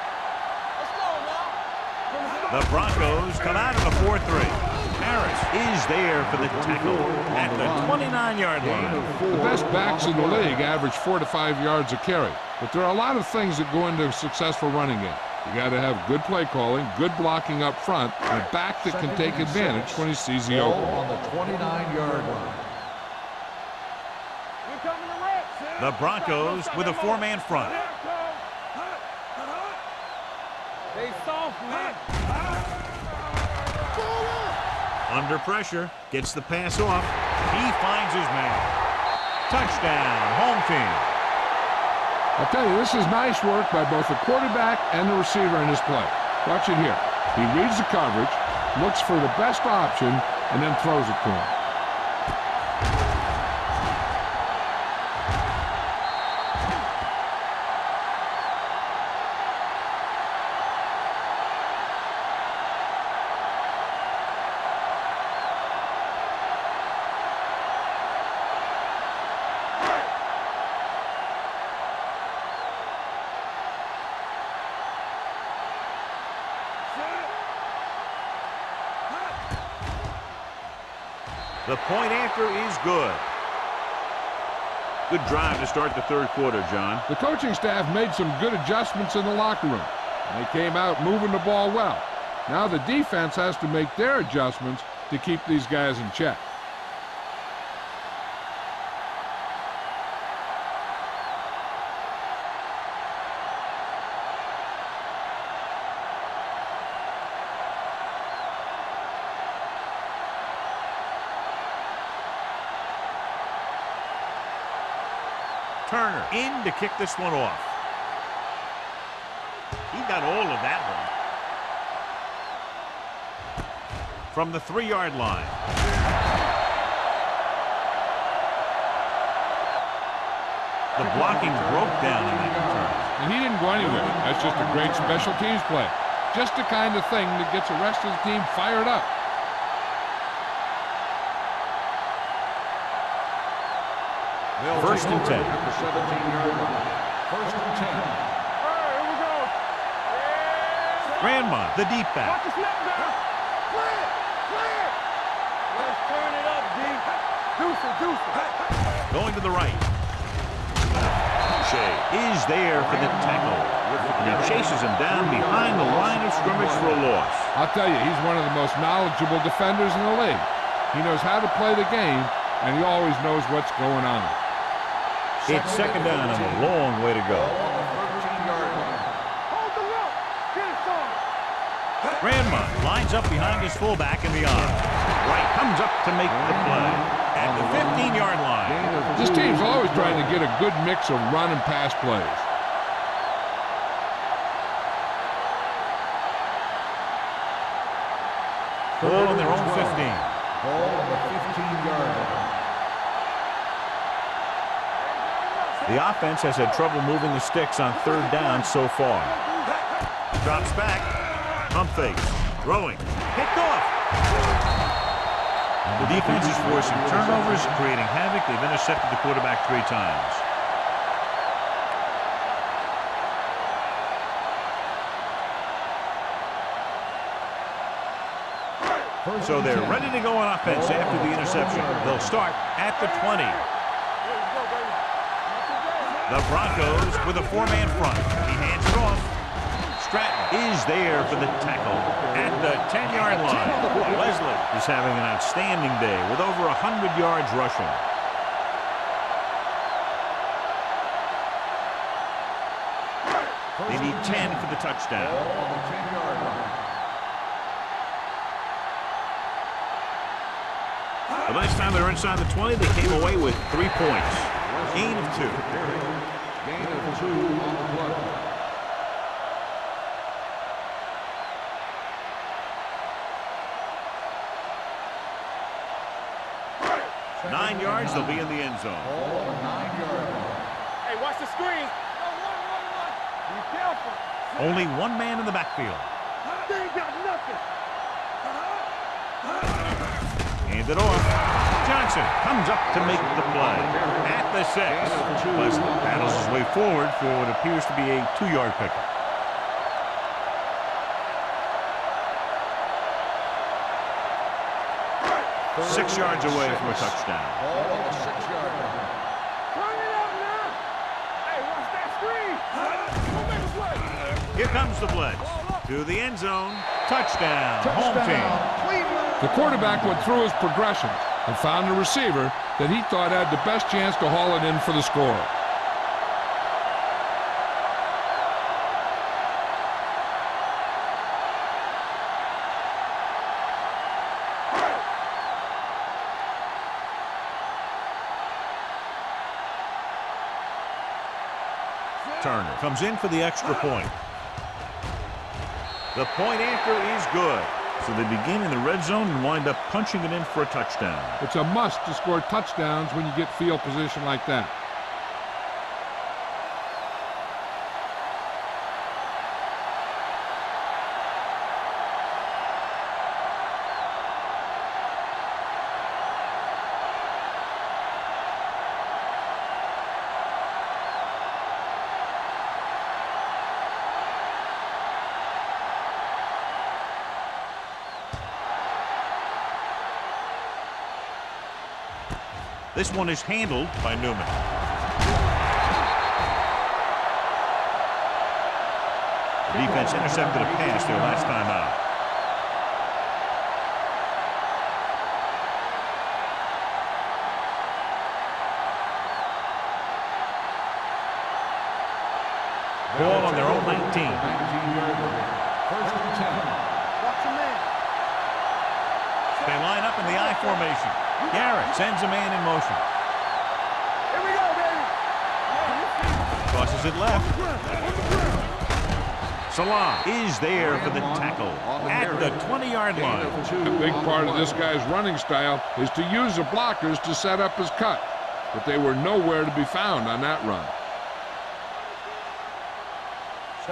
Let's go now. The Broncos come out of the 4-3. Harris is there for the tackle at the 29-yard line. The best backs in the league average 4 to 5 yards a carry. But there are a lot of things that go into a successful running game. You got to have good play calling, good blocking up front, and a back that can take advantage when he sees the Ball opening. on the 29-yard line. We're coming to wreck. The Broncos with a 4-man front. They soft, man. Under pressure, gets the pass off. He finds his man. Touchdown, home team. I'll tell you, this is nice work by both the quarterback and the receiver in his play. Watch it here. He reads the coverage, looks for the best option, and then throws it to him. The point after is good. Good drive to start the third quarter, John. The coaching staff made some good adjustments in the locker room. They came out moving the ball well. Now the defense has to make their adjustments to keep these guys in check. Turner in to kick this one off. He got all of that one. From the 3-yard line. The blocking broke down in that return. And he didn't go anywhere. That's just a great special teams play. Just the kind of thing that gets the rest of the team fired up. First and 10. At the 17-yard line. First and 10. All right, here we go. Grandma, the deep Watch back. the snap down. Clear, clear. Let's turn it up, D. Deuce it. Going to the right. Shea is there for the tackle. And he chases him down behind the line of scrimmage for a loss. I'll tell you, he's one of the most knowledgeable defenders in the league. He knows how to play the game, and he always knows what's going on. It's second down and a long way to go. On the 13-yard line. Hold the rope. Get it on. Grandma lines up behind his fullback in the arm. Right comes up to make the play. At the 15-yard line. This team's always trying to get a good mix of run and pass plays. Ball on their own 15. Ball on the 15-yard line. The offense has had trouble moving the sticks on third down so far. Drops back. Pump fake. Throwing. Picked off. The defense is forcing turnovers, creating havoc. They've intercepted the quarterback 3 times. So they're ready to go on offense after the interception. They'll start at the 20. The Broncos with a 4-man front. He hands it off. Stratton is there for the tackle at the 10-yard line. Leslie is having an outstanding day with over 100 yards rushing. They need 10 for the touchdown. On the 10-yard line. The last time they were inside the 20, they came away with 3 points. Gain of 2. Gain of 2 on the play. Nine yards, they'll be in the end zone. Ball on the 9-yard line. Hey, watch the screen. One. Be careful. Only 1 man in the backfield. They ain't got nothing. Hand it off. Johnson comes up to make the play. At the 6. Leslie battles his way forward for what appears to be a 2-yard pickup. Six yards away from a touchdown. Ball on the 6-yard line. Turn it up now. Hey, watch that screen. Go make a play. Here comes the blitz. To the end zone. Touchdown. Home team. The quarterback went through his progressions and found a receiver that he thought had the best chance to haul it in for the score. Turner comes in for the extra point. The point after is good. So they begin in the red zone and wind up punching it in for a touchdown. It's a must to score touchdowns when you get field position like that. This one is handled by Newman. The defense intercepted a pass their last time out. Ball on their own 19. 19-yard line. First and 10. Watch your man. They line up in the I formation. Garrett sends a man in motion. Here we go, baby. Crosses it left. Salah is there for the tackle at the 20-yard line. A big part of this guy's running style is to use the blockers to set up his cut, but they were nowhere to be found on that run.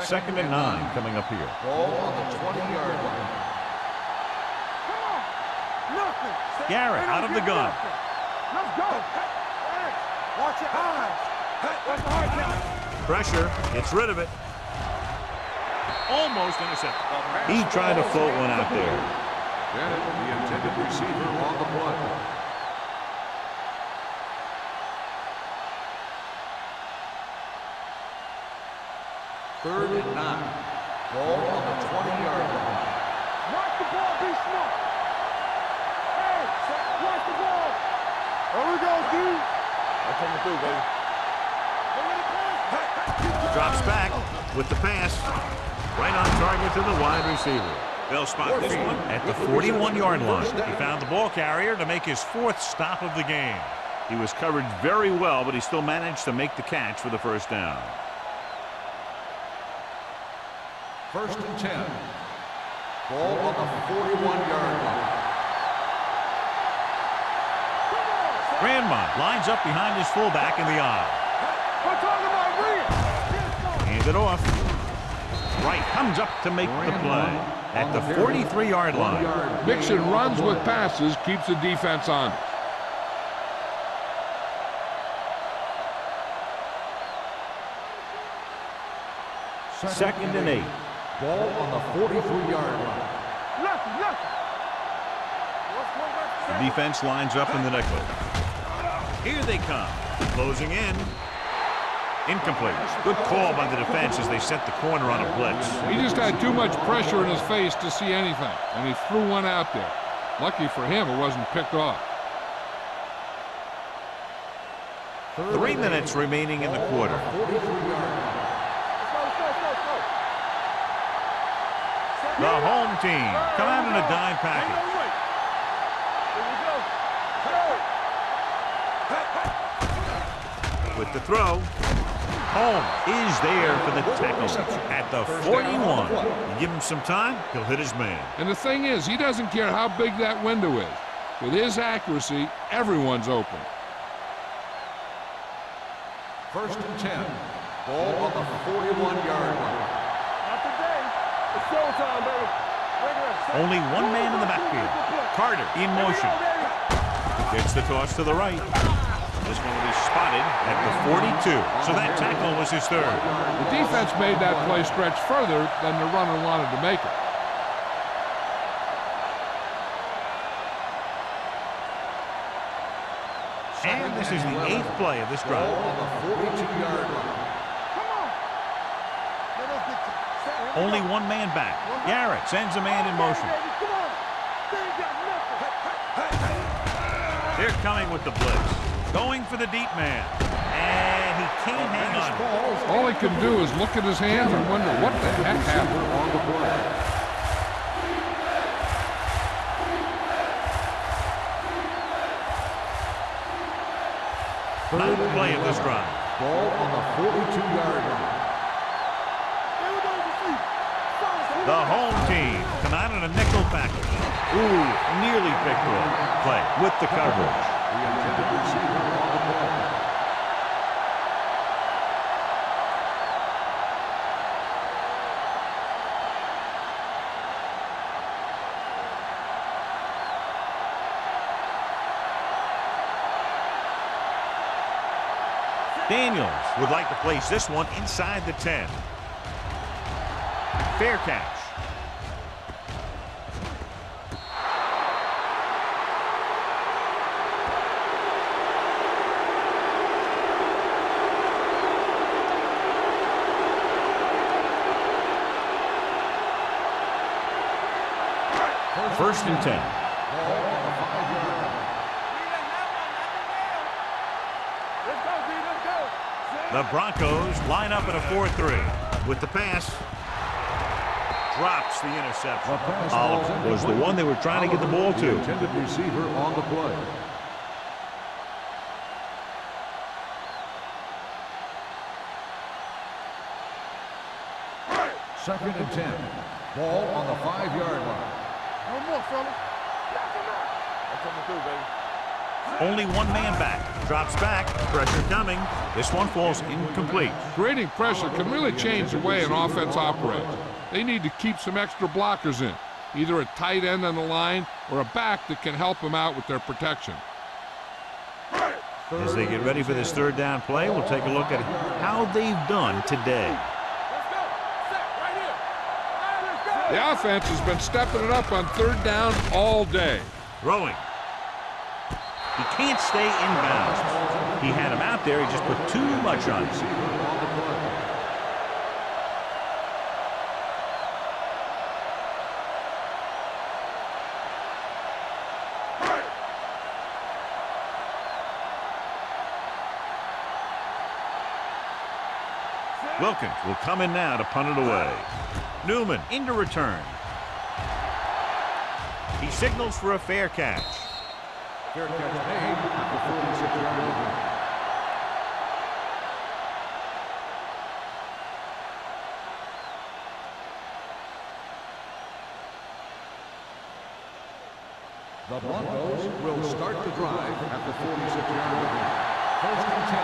Second and 9 coming up here. Ball on the 20-yard line. Come on. Nothing. Garrett out of the gun. Let's go. Hey, watch your eyes. Watch the hard count. Pressure, gets rid of it. Almost intercepted. He tried to float one out there. Bennett, the intended receiver on the play. Third and 9. Ball on the 20-yard line. Watch the ball, be smart. Hey, watch the ball. There we go, dude. I'm coming through, baby. Drops back with the pass. Right on target to the wide receiver. They'll spot this one at the 41-yard line. He found the ball carrier to make his 4th stop of the game. He was covered very well, but he still managed to make the catch for the first down. 1st and 10. Ball on the 41-yard line. Grandma lines up behind his fullback in the aisle. Hands it off. Wright comes up to make the play at the 43-yard line. Mixon runs with passes, keeps the defense honest. 2nd and 8. Ball on the 43-yard line. The defense lines up in the nickel. Here they come. Closing in. Incomplete. Good call by the defense as they set the corner on a blitz. He just had too much pressure in his face to see anything, and he threw one out there. Lucky for him, it wasn't picked off. 3 minutes remaining in the quarter. The home team come out in a dime package. With the throw, home is there for the tackle at the 41. You give him some time, he'll hit his man. And the thing is, he doesn't care how big that window is. With his accuracy, everyone's open. 1st and 10. Ball on the 41-yard line. It's showtime, baby. Only one man in the backfield. Carter in motion. Gets the toss to the right. This one will be spotted at the 42. So that tackle was his 3rd. The defense made that play stretch further than the runner wanted to make it. And this is the 8th play of this drive. Ball on the 42-yard line. Only one man back. Garrett sends a man in motion. They're coming with the blitz. Going for the deep man. And he can't hang on. All he can do is look at his hands and wonder what the heck happened. On the play. Ninth play of this drive. Ball on the 42-yard line. The home team come out in a nickel package. Ooh, nearly picked off. Play with the coverage. The intended receiver on the play. Daniels would like to place this one inside the 10. Fair catch. First and 10. The Broncos line up in a 4-3. With the pass, drops the interception. Oliver was the one they were trying to get the ball to. The intended receiver on the play. Second and 10. Ball on the 5-yard line. One more, fellas. That's coming through, baby. Only one man back. Drops back. Pressure coming. This one falls incomplete. Creating pressure can really change the way an offense operates. They need to keep some extra blockers in, either a tight end on the line or a back that can help them out with their protection. As they get ready for this 3rd down play, we'll take a look at how they've done today. The offense has been stepping it up on 3rd down all day. Throwing. He can't stay inbounds. He had him out there. He just put too much on it. Wilkins will come in now to punt it away. Newman into return. He signals for a fair catch. Fair catch made at the 46-yard line. The Broncos will start the drive at the 46-yard line. First and 10.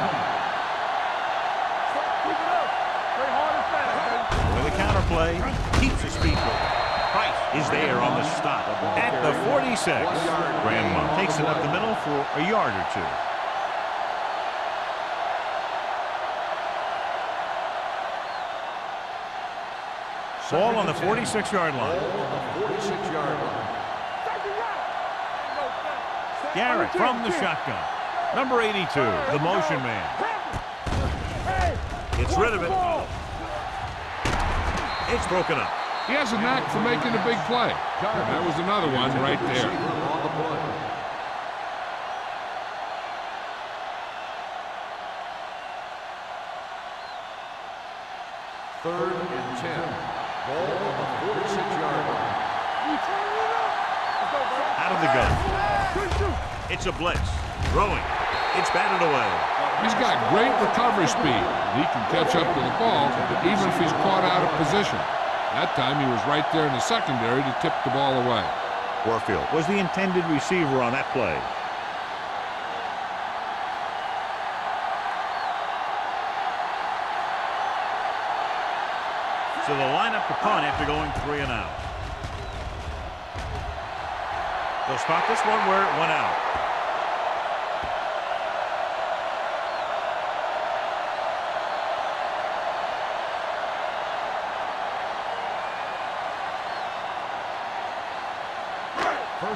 Keep it up. Play hard and fast, With a counterplay, keeps his feet moving. Price is there on the stop at the 46. Grandma takes it up the middle for a yard or two. Ball on the 46-yard line. 46-yard line. Garrett from the shotgun. Number 82, the motion man. Gets rid of it. It's broken up. He has a knack for making a big play. That was another one right there. On the play. Third and 10. Ball on the 46-yard line. Out of the gun. It's a blitz. Throwing. It's batted away. He's got great recovery speed. He can catch up to the ball even if he's caught out of position. That time he was right there in the secondary to tip the ball away. Warfield was the intended receiver on that play. So they'll line up the punt after going 3 and out. They'll spot this one where it went out.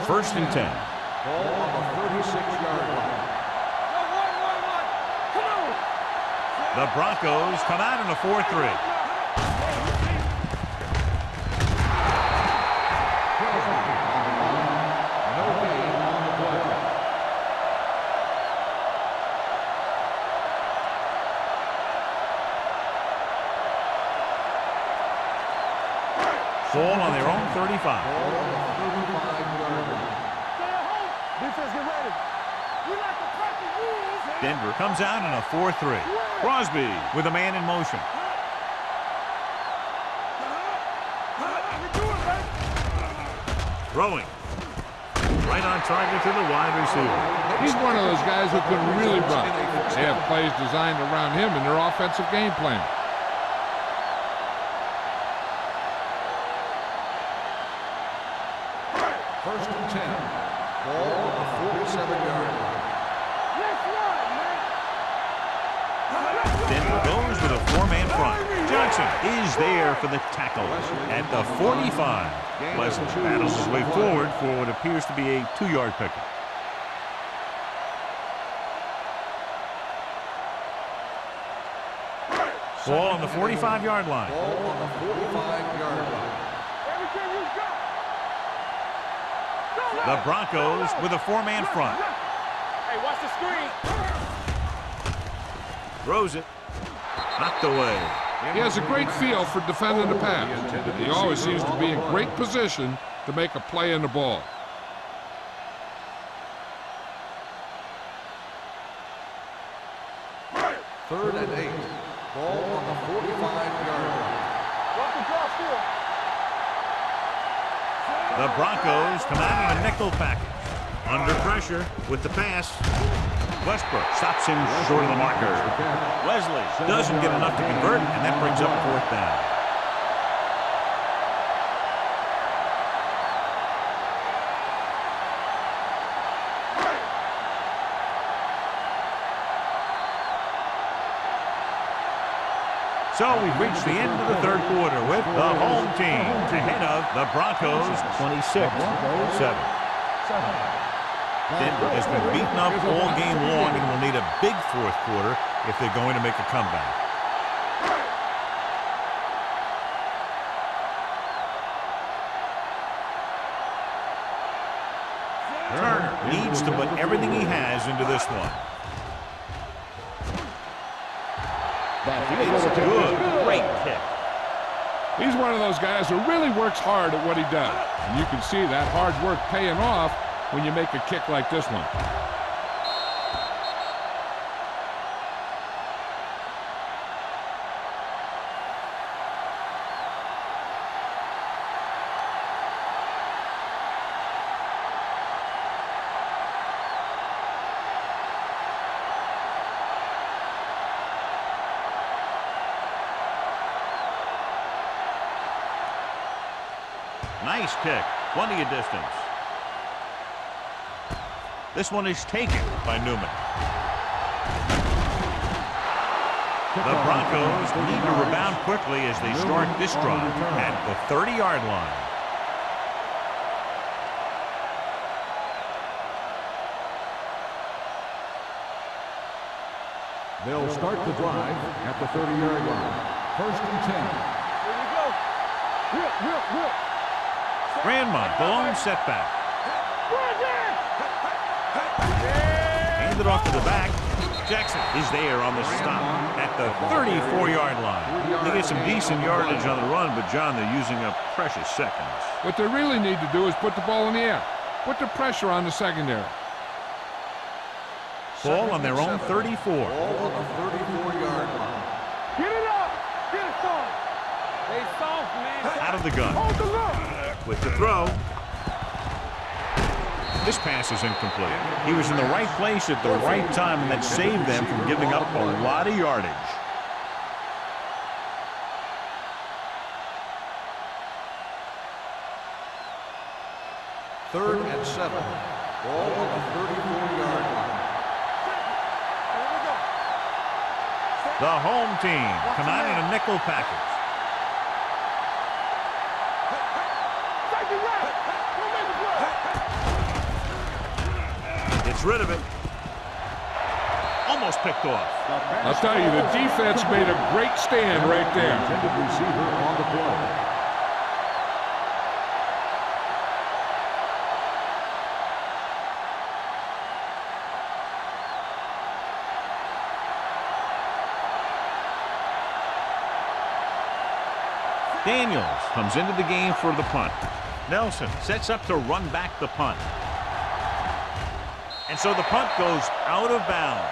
First and 10. Ball on the 36-yard line. The Broncos come out in a 4-3. No gain on the play. Ball on their own 35. Ball on the 35-yard line. Defense, get ready. We like to crack the rules. Denver comes out in a 4-3. Crosby with a man in motion. Throwing. Right on target to the wide receiver. He's one of those guys who can really run. They have plays designed around him in their offensive game plan. First and 10. Ball on the 47-yard line. Denver goes with a 4-man front. Johnson is there for the tackle at the 45. Pleasant battles his way forward for what appears to be a 2-yard pickup. Ball on the 45-yard line. Ball on the 45-yard line. Everything you got. The Broncos with a 4-man front. Hey, watch the screen. Throws it. Knocked away. He has a great feel for defending the pass. He always seems to be in great position to make a play in the ball. Third and 8. Ball on the 45-yard line. Watch the draw still. The Broncos come out in a nickel package. Under pressure with the pass. Westbrook stops him short of the marker. Wesley doesn't get enough to convert, and that brings up 4th down. So we've reached the end of the 3rd quarter with the home team ahead of the Broncos 26-7. Denver has been beaten up all game long and will need a big 4th quarter if they're going to make a comeback. Turner needs to put everything he has into this one. It's good. Great kick. He's one of those guys who really works hard at what he does. And you can see that hard work paying off when you make a kick like this one. Nice kick. Plenty of distance. This one is taken by Newman. The Broncos need to rebound quickly as they start this drive at the 30-yard line. They'll start the drive at the 30-yard line. First and 10. Here we go. Whip. Grandma, the lone setback. Handed off to the back. Jackson is there on the stop at the 34-yard line. They get some decent yardage on the run, but, John, they're using up precious seconds. What they really need to do is put the ball in the air. Put the pressure on the secondary. Ball on their own 34. Ball on the 34-yard line. Get it up. Get it soft. Stay soft, man. Out of the gun. Hold the look. With the throw. This pass is incomplete. He was in the right place at the right time, and that saved them from giving up a lot of yardage. Third and 7. Ball on the 34-yard line. The home team come out in a nickel package. Gets rid of it. Almost picked off. I'll tell you, the defense made a great stand right there. Intended receiver on the play. Daniels comes into the game for the punt. Nelson sets up to run back the punt. And so the punt goes out of bounds.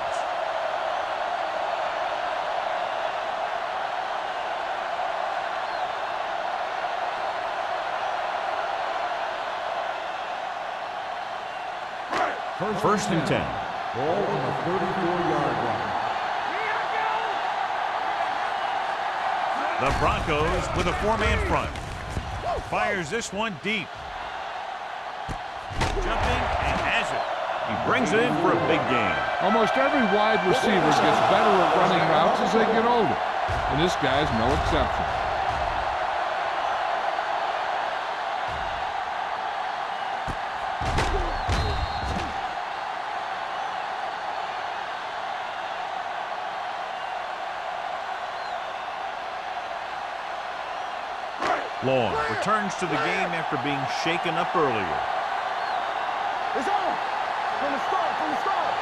First and 10. Ball on the 34-yard line. The Broncos with a four-man front. Fires this one deep. Jumping and has it. He brings it in for a big gain. Almost every wide receiver gets better at running routes as they get older. And this guy's no exception. Long returns to the game after being shaken up earlier. It's on. From the start.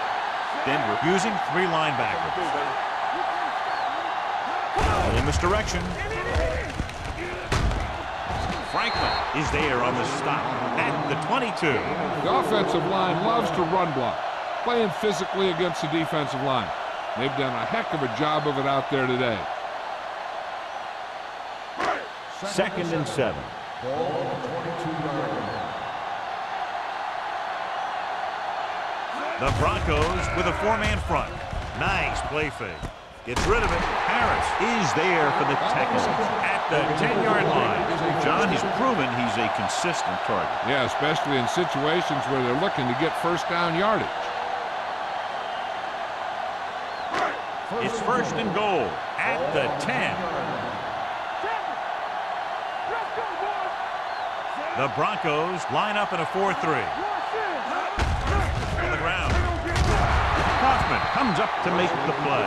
Denver using three linebackers. A little misdirection. Franklin is there on the stop at the 22. The offensive line loves to run block, playing physically against the defensive line. They've done a heck of a job of it out there today. Second and 7. Ball on the 22-yard line. The Broncos with a four-man front. Nice play fake. Gets rid of it. Harris is there for the tackle at the 10-yard line. John, he's proven he's a consistent target. Yeah, especially in situations where they're looking to get first down yardage. It's first and goal at the 10. The Broncos line up in a 4-3. On the ground. Kaufman comes up to make the play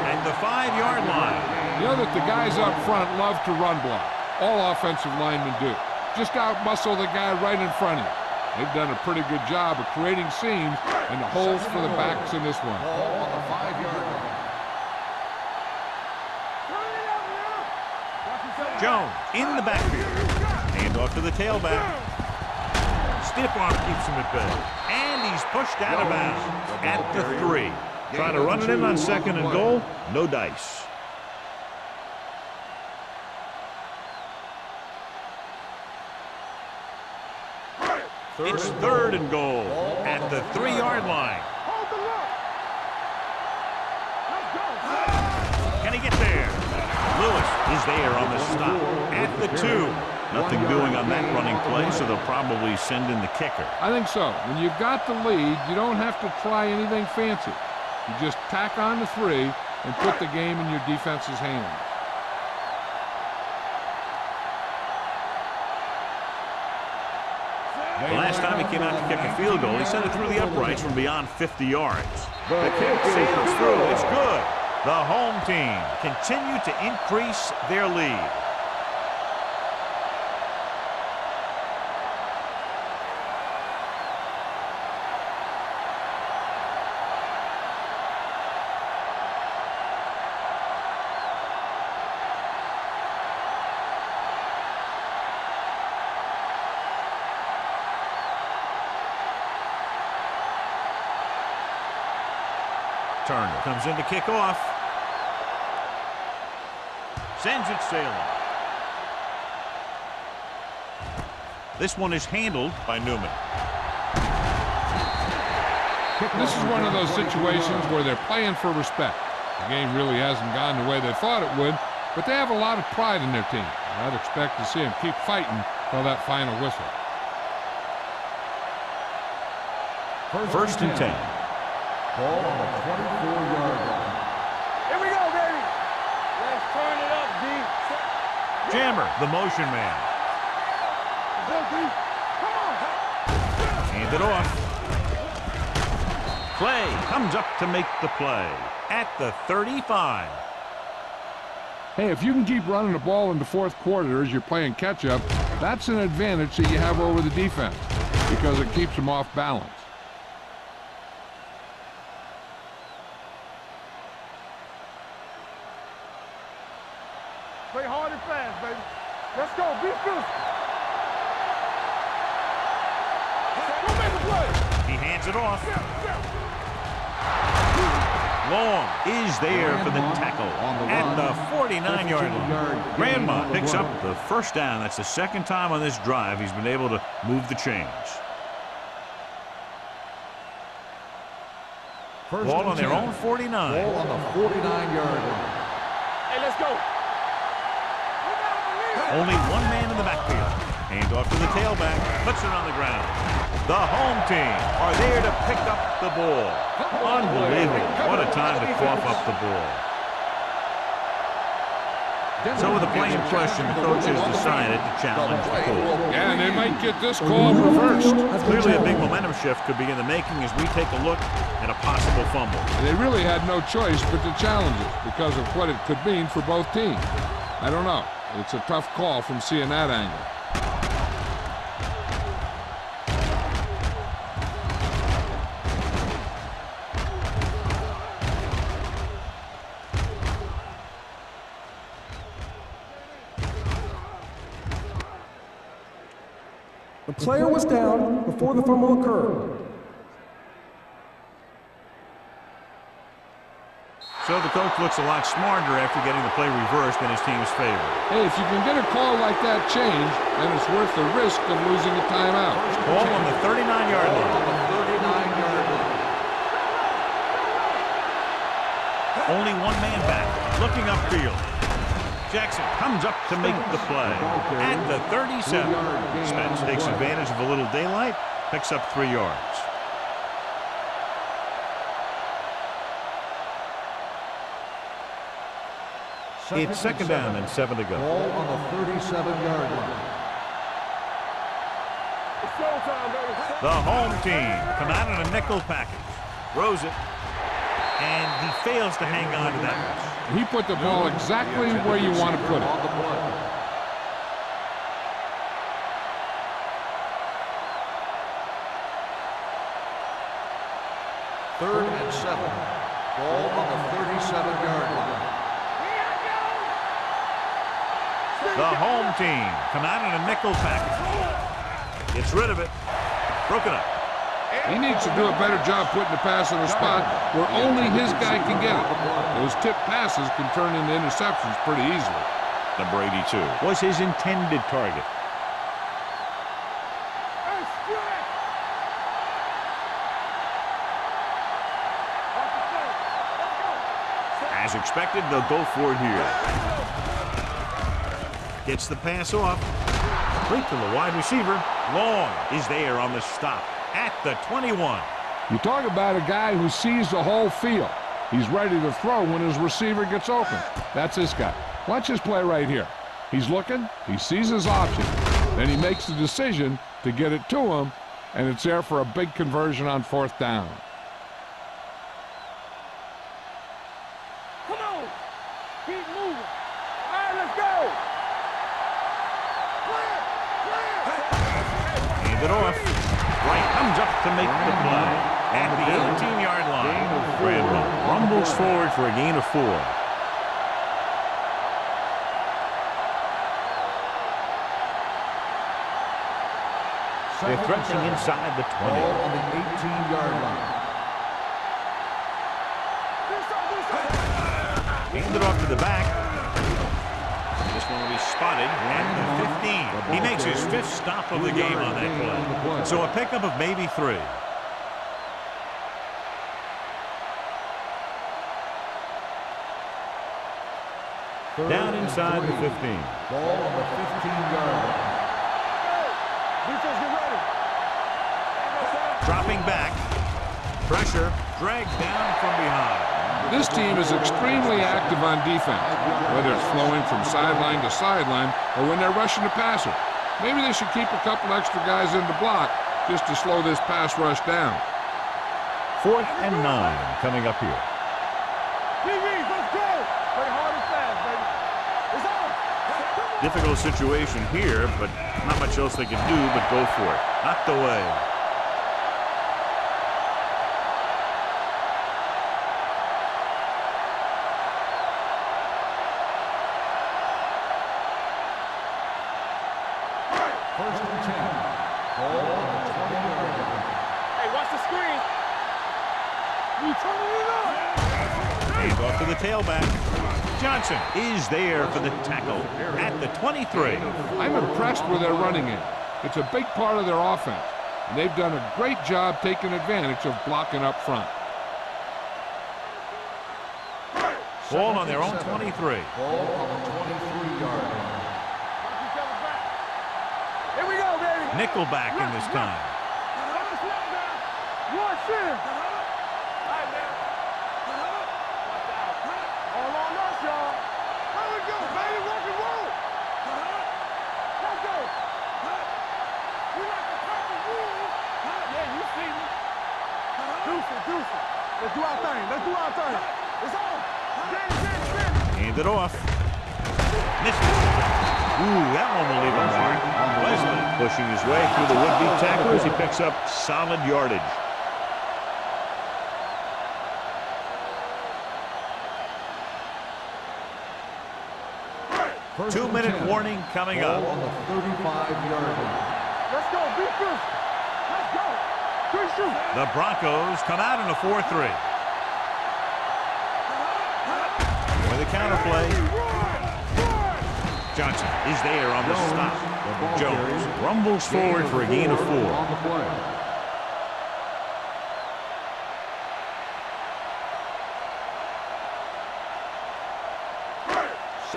at the 5-yard line. You know that the guys up front love to run block. All offensive linemen do. Just out-muscle the guy right in front of you. They've done a pretty good job of creating seams and the holes for the backs in this one. Ball on the 5-yard line. Jones in the backfield. Hand off to the tailback. Stiff arm keeps him at bay. And he's pushed out of bounds at the 3. Trying to run it in on 2nd and goal. No dice. It's 3rd and goal at the 3-yard line. Can he get there? Lewis is there on the stop at the 2. Nothing doing on that running play, so they'll probably send in the kicker. I think so. When you've got the lead, you don't have to try anything fancy. You just tack on the 3 and put the game in your defense's hands. The last time he came out to kick a field goal, he sent it through the uprights from beyond 50 yards. The kick sails through. It's good. The home team continue to increase their lead. Turner comes in to kick off. Sends it sailing. This one is handled by Newman. This is one of those situations where they're playing for respect. The game really hasn't gone the way they thought it would, but they have a lot of pride in their team. I'd expect to see them keep fighting till that final whistle. 1st and 10. Ball on the 24-yard line. Here we go, baby. Let's turn it up, D. Jammer, the motion man. Go, D. Come on. Hand it off. Clay comes up to make the play at the 35. Hey, if you can keep running the ball in the 4th quarter as you're playing catch-up, that's an advantage that you have over the defense because it keeps them off balance. Play hard and fast, baby. Let's go. Be physical. Go make a play. He hands it off. Long is there for the tackle at the 49-yard line. Grandma picks up the 1st down. That's the 2nd time on this drive he's been able to move the chains. Ball on their own 49. Ball on the 49-yard line. Hey, let's go. Only one man in the backfield. Hand off to the tailback. Puts it on the ground. The home team are there to pick up the ball. Unbelievable. What a time to cough up the ball. So with the play in question, the coach has decided to challenge the call. Yeah, and they might get this call reversed. Clearly a big momentum shift could be in the making as we take a look at a possible fumble. They really had no choice but to challenge it because of what it could mean for both teams. I don't know. It's a tough call from seeing that angle. The player was down before the fumble occurred. So the coach looks a lot smarter after getting the play reversed in his team's favor. Hey, if you can get a call like that changed, then it's worth the risk of losing a timeout. Ball on the 39-yard line. Only one man back, looking upfield. Jackson comes up to make the play at the 37. Spence takes advantage of a little daylight, picks up 3 yards. It's 2nd down and 7 to go. Ball on the 37-yard line. It's showtime, baby. The home team come out in a nickel package. Throws it. And he fails to hang on to that. He put the ball exactly where you want to put it. Third and 7. Ball on the 37-yard line. The home team come out in a nickel package. Gets rid of it. Broken up. He needs to do a better job putting the pass in a spot where only his guy can get it. Those tip passes can turn into interceptions pretty easily. Number 82 was his intended target. As expected, they'll go for it here. Gets the pass off. Complete to the wide receiver. Long is there on the stop at the 21. You talk about a guy who sees the whole field. He's ready to throw when his receiver gets open. That's this guy. Watch this play right here. He's looking, he sees his option, then he makes the decision to get it to him, and it's there for a big conversion on 4th down. Come on. Keep moving. All right, let's go. Hand it off. Right comes up to make the play. At the 18-yard line, Bradwell rumbles forward for a gain of 4. They're threatening inside the 20. Ball on the 18-yard line. Hand it off to the back. This one will be spotted at the 15. He makes his 5th stop of the game on that play. So a pickup of maybe 3. Down inside the 15. Ball on the 15-yard line. Defense, get ready. Dropping back. Pressure. Dragged down from behind. This team is extremely active on defense, whether it's flowing from sideline to sideline or when they're rushing the passer. Maybe they should keep a couple extra guys in the block just to slow this pass rush down. 4th and 9 coming up here. DBs, let's go. Play hard and fast, baby. It's on. Difficult situation here, but not much else they can do but go for it. Knocked away. First and 10. Ball on the 20-yard line. Hey, watch the screen. You turning it up. Hand off to the tailback. Johnson is there for the tackle at the 23. I'm impressed with their running game. It's a big part of their offense, and they've done a great job taking advantage of blocking up front. Ball on their own 23. Ball on the 23-yard line. Here we go, baby. Nickelback in this time. Watch it. All on us, y'all. There we go, baby. Rock and roll. Let's go. We like the purple rules. Yeah, you see me. Deuce it. Let's do our thing. It's on. Hand it off. Misses. Ooh, that one will leave a mark. Wesley pushing his way through the would-be tacklers. He picks up solid yardage. First 2-minute and 10. warning coming Ball up. on the 35-yard line. Let's go, defense. Let's go. Quick shoot. The Broncos come out in a 4-3. With a counterplay. Johnson is there on the stop. Jones rumbles forward for a gain of 4. On the play.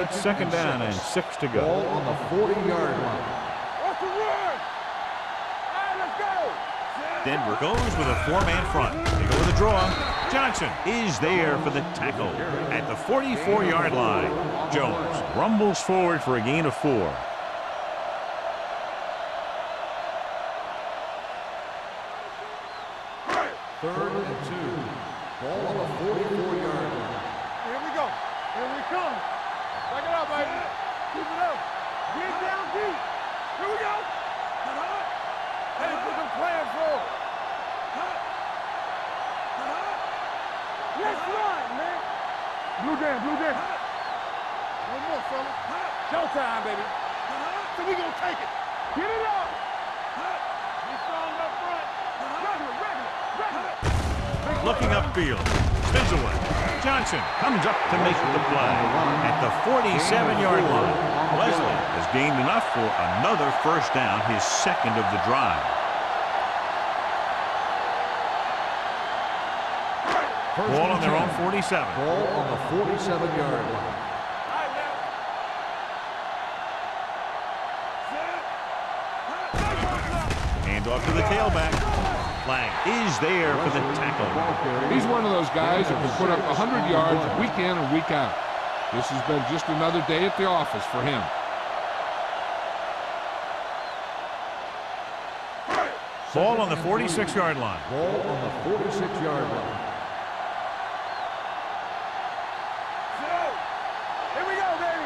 It's 2nd down and 6 to go. Ball on the 40-yard line. What's the run? All right, let's go. Denver goes with a 4-man front. They go with a draw. Johnson is there for the tackle at the 44-yard line. Jones rumbles forward for a gain of 4. Third and 2. Ball on the 44-yard line. Here we go. Here we come. Back it up, baby. Keep it up. Get down deep. Here we go. Hey, put them plans forward. Let's run, man. Blue down. One more, fella. Showtime, baby. So we gonna take it. Get it up. Be strong up front. Regular. Looking upfield. Spins away. Johnson comes up to make the play at the 47-yard line. Leslie has gained enough for another first down, his second of the drive. Ball on their own 47. Ball on the 47-yard line. Hand off to the tailback. Flag is there for the tackle. He's one of those guys that can put up 100 yards week in and week out. This has been just another day at the office for him. Ball on the 46-yard line. Ball on the 46-yard line. Here we go, baby.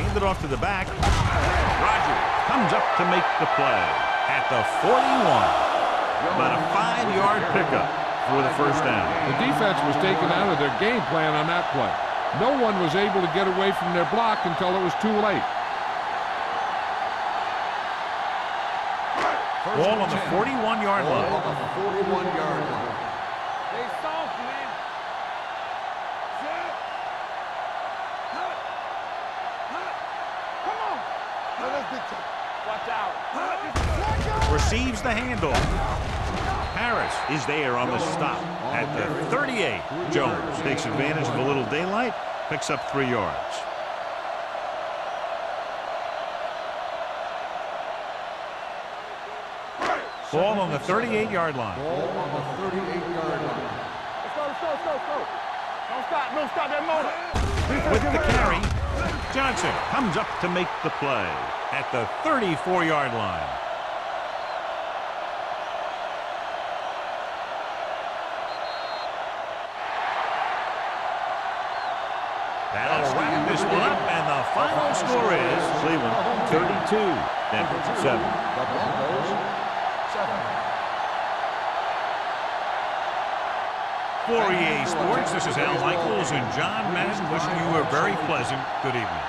Hand it off to the back. Rogers comes up to make the play at the 41. About a 5-yard pickup for the first down. The defense was taken out of their game plan on that play. No one was able to get away from their block until it was too late. Ball on the 41-yard line. Ball on the 41-yard line. Stay soft, man. Come on. Watch out. Receives the handoff. Harris is there on the stop at the 38. Jones takes advantage of a little daylight, picks up 3 yards. Ball on the 38-yard line. Ball on the 38-yard line. Let's go. Don't stop that motor. With the carry, Johnson comes up to make the play at the 34-yard line. That'll wrap this one up, and the final score is Cleveland 32, Denver 7. The Broncos 7. For EA Sports, this is Al Michaels and John Madden wishing you a very pleasant good evening.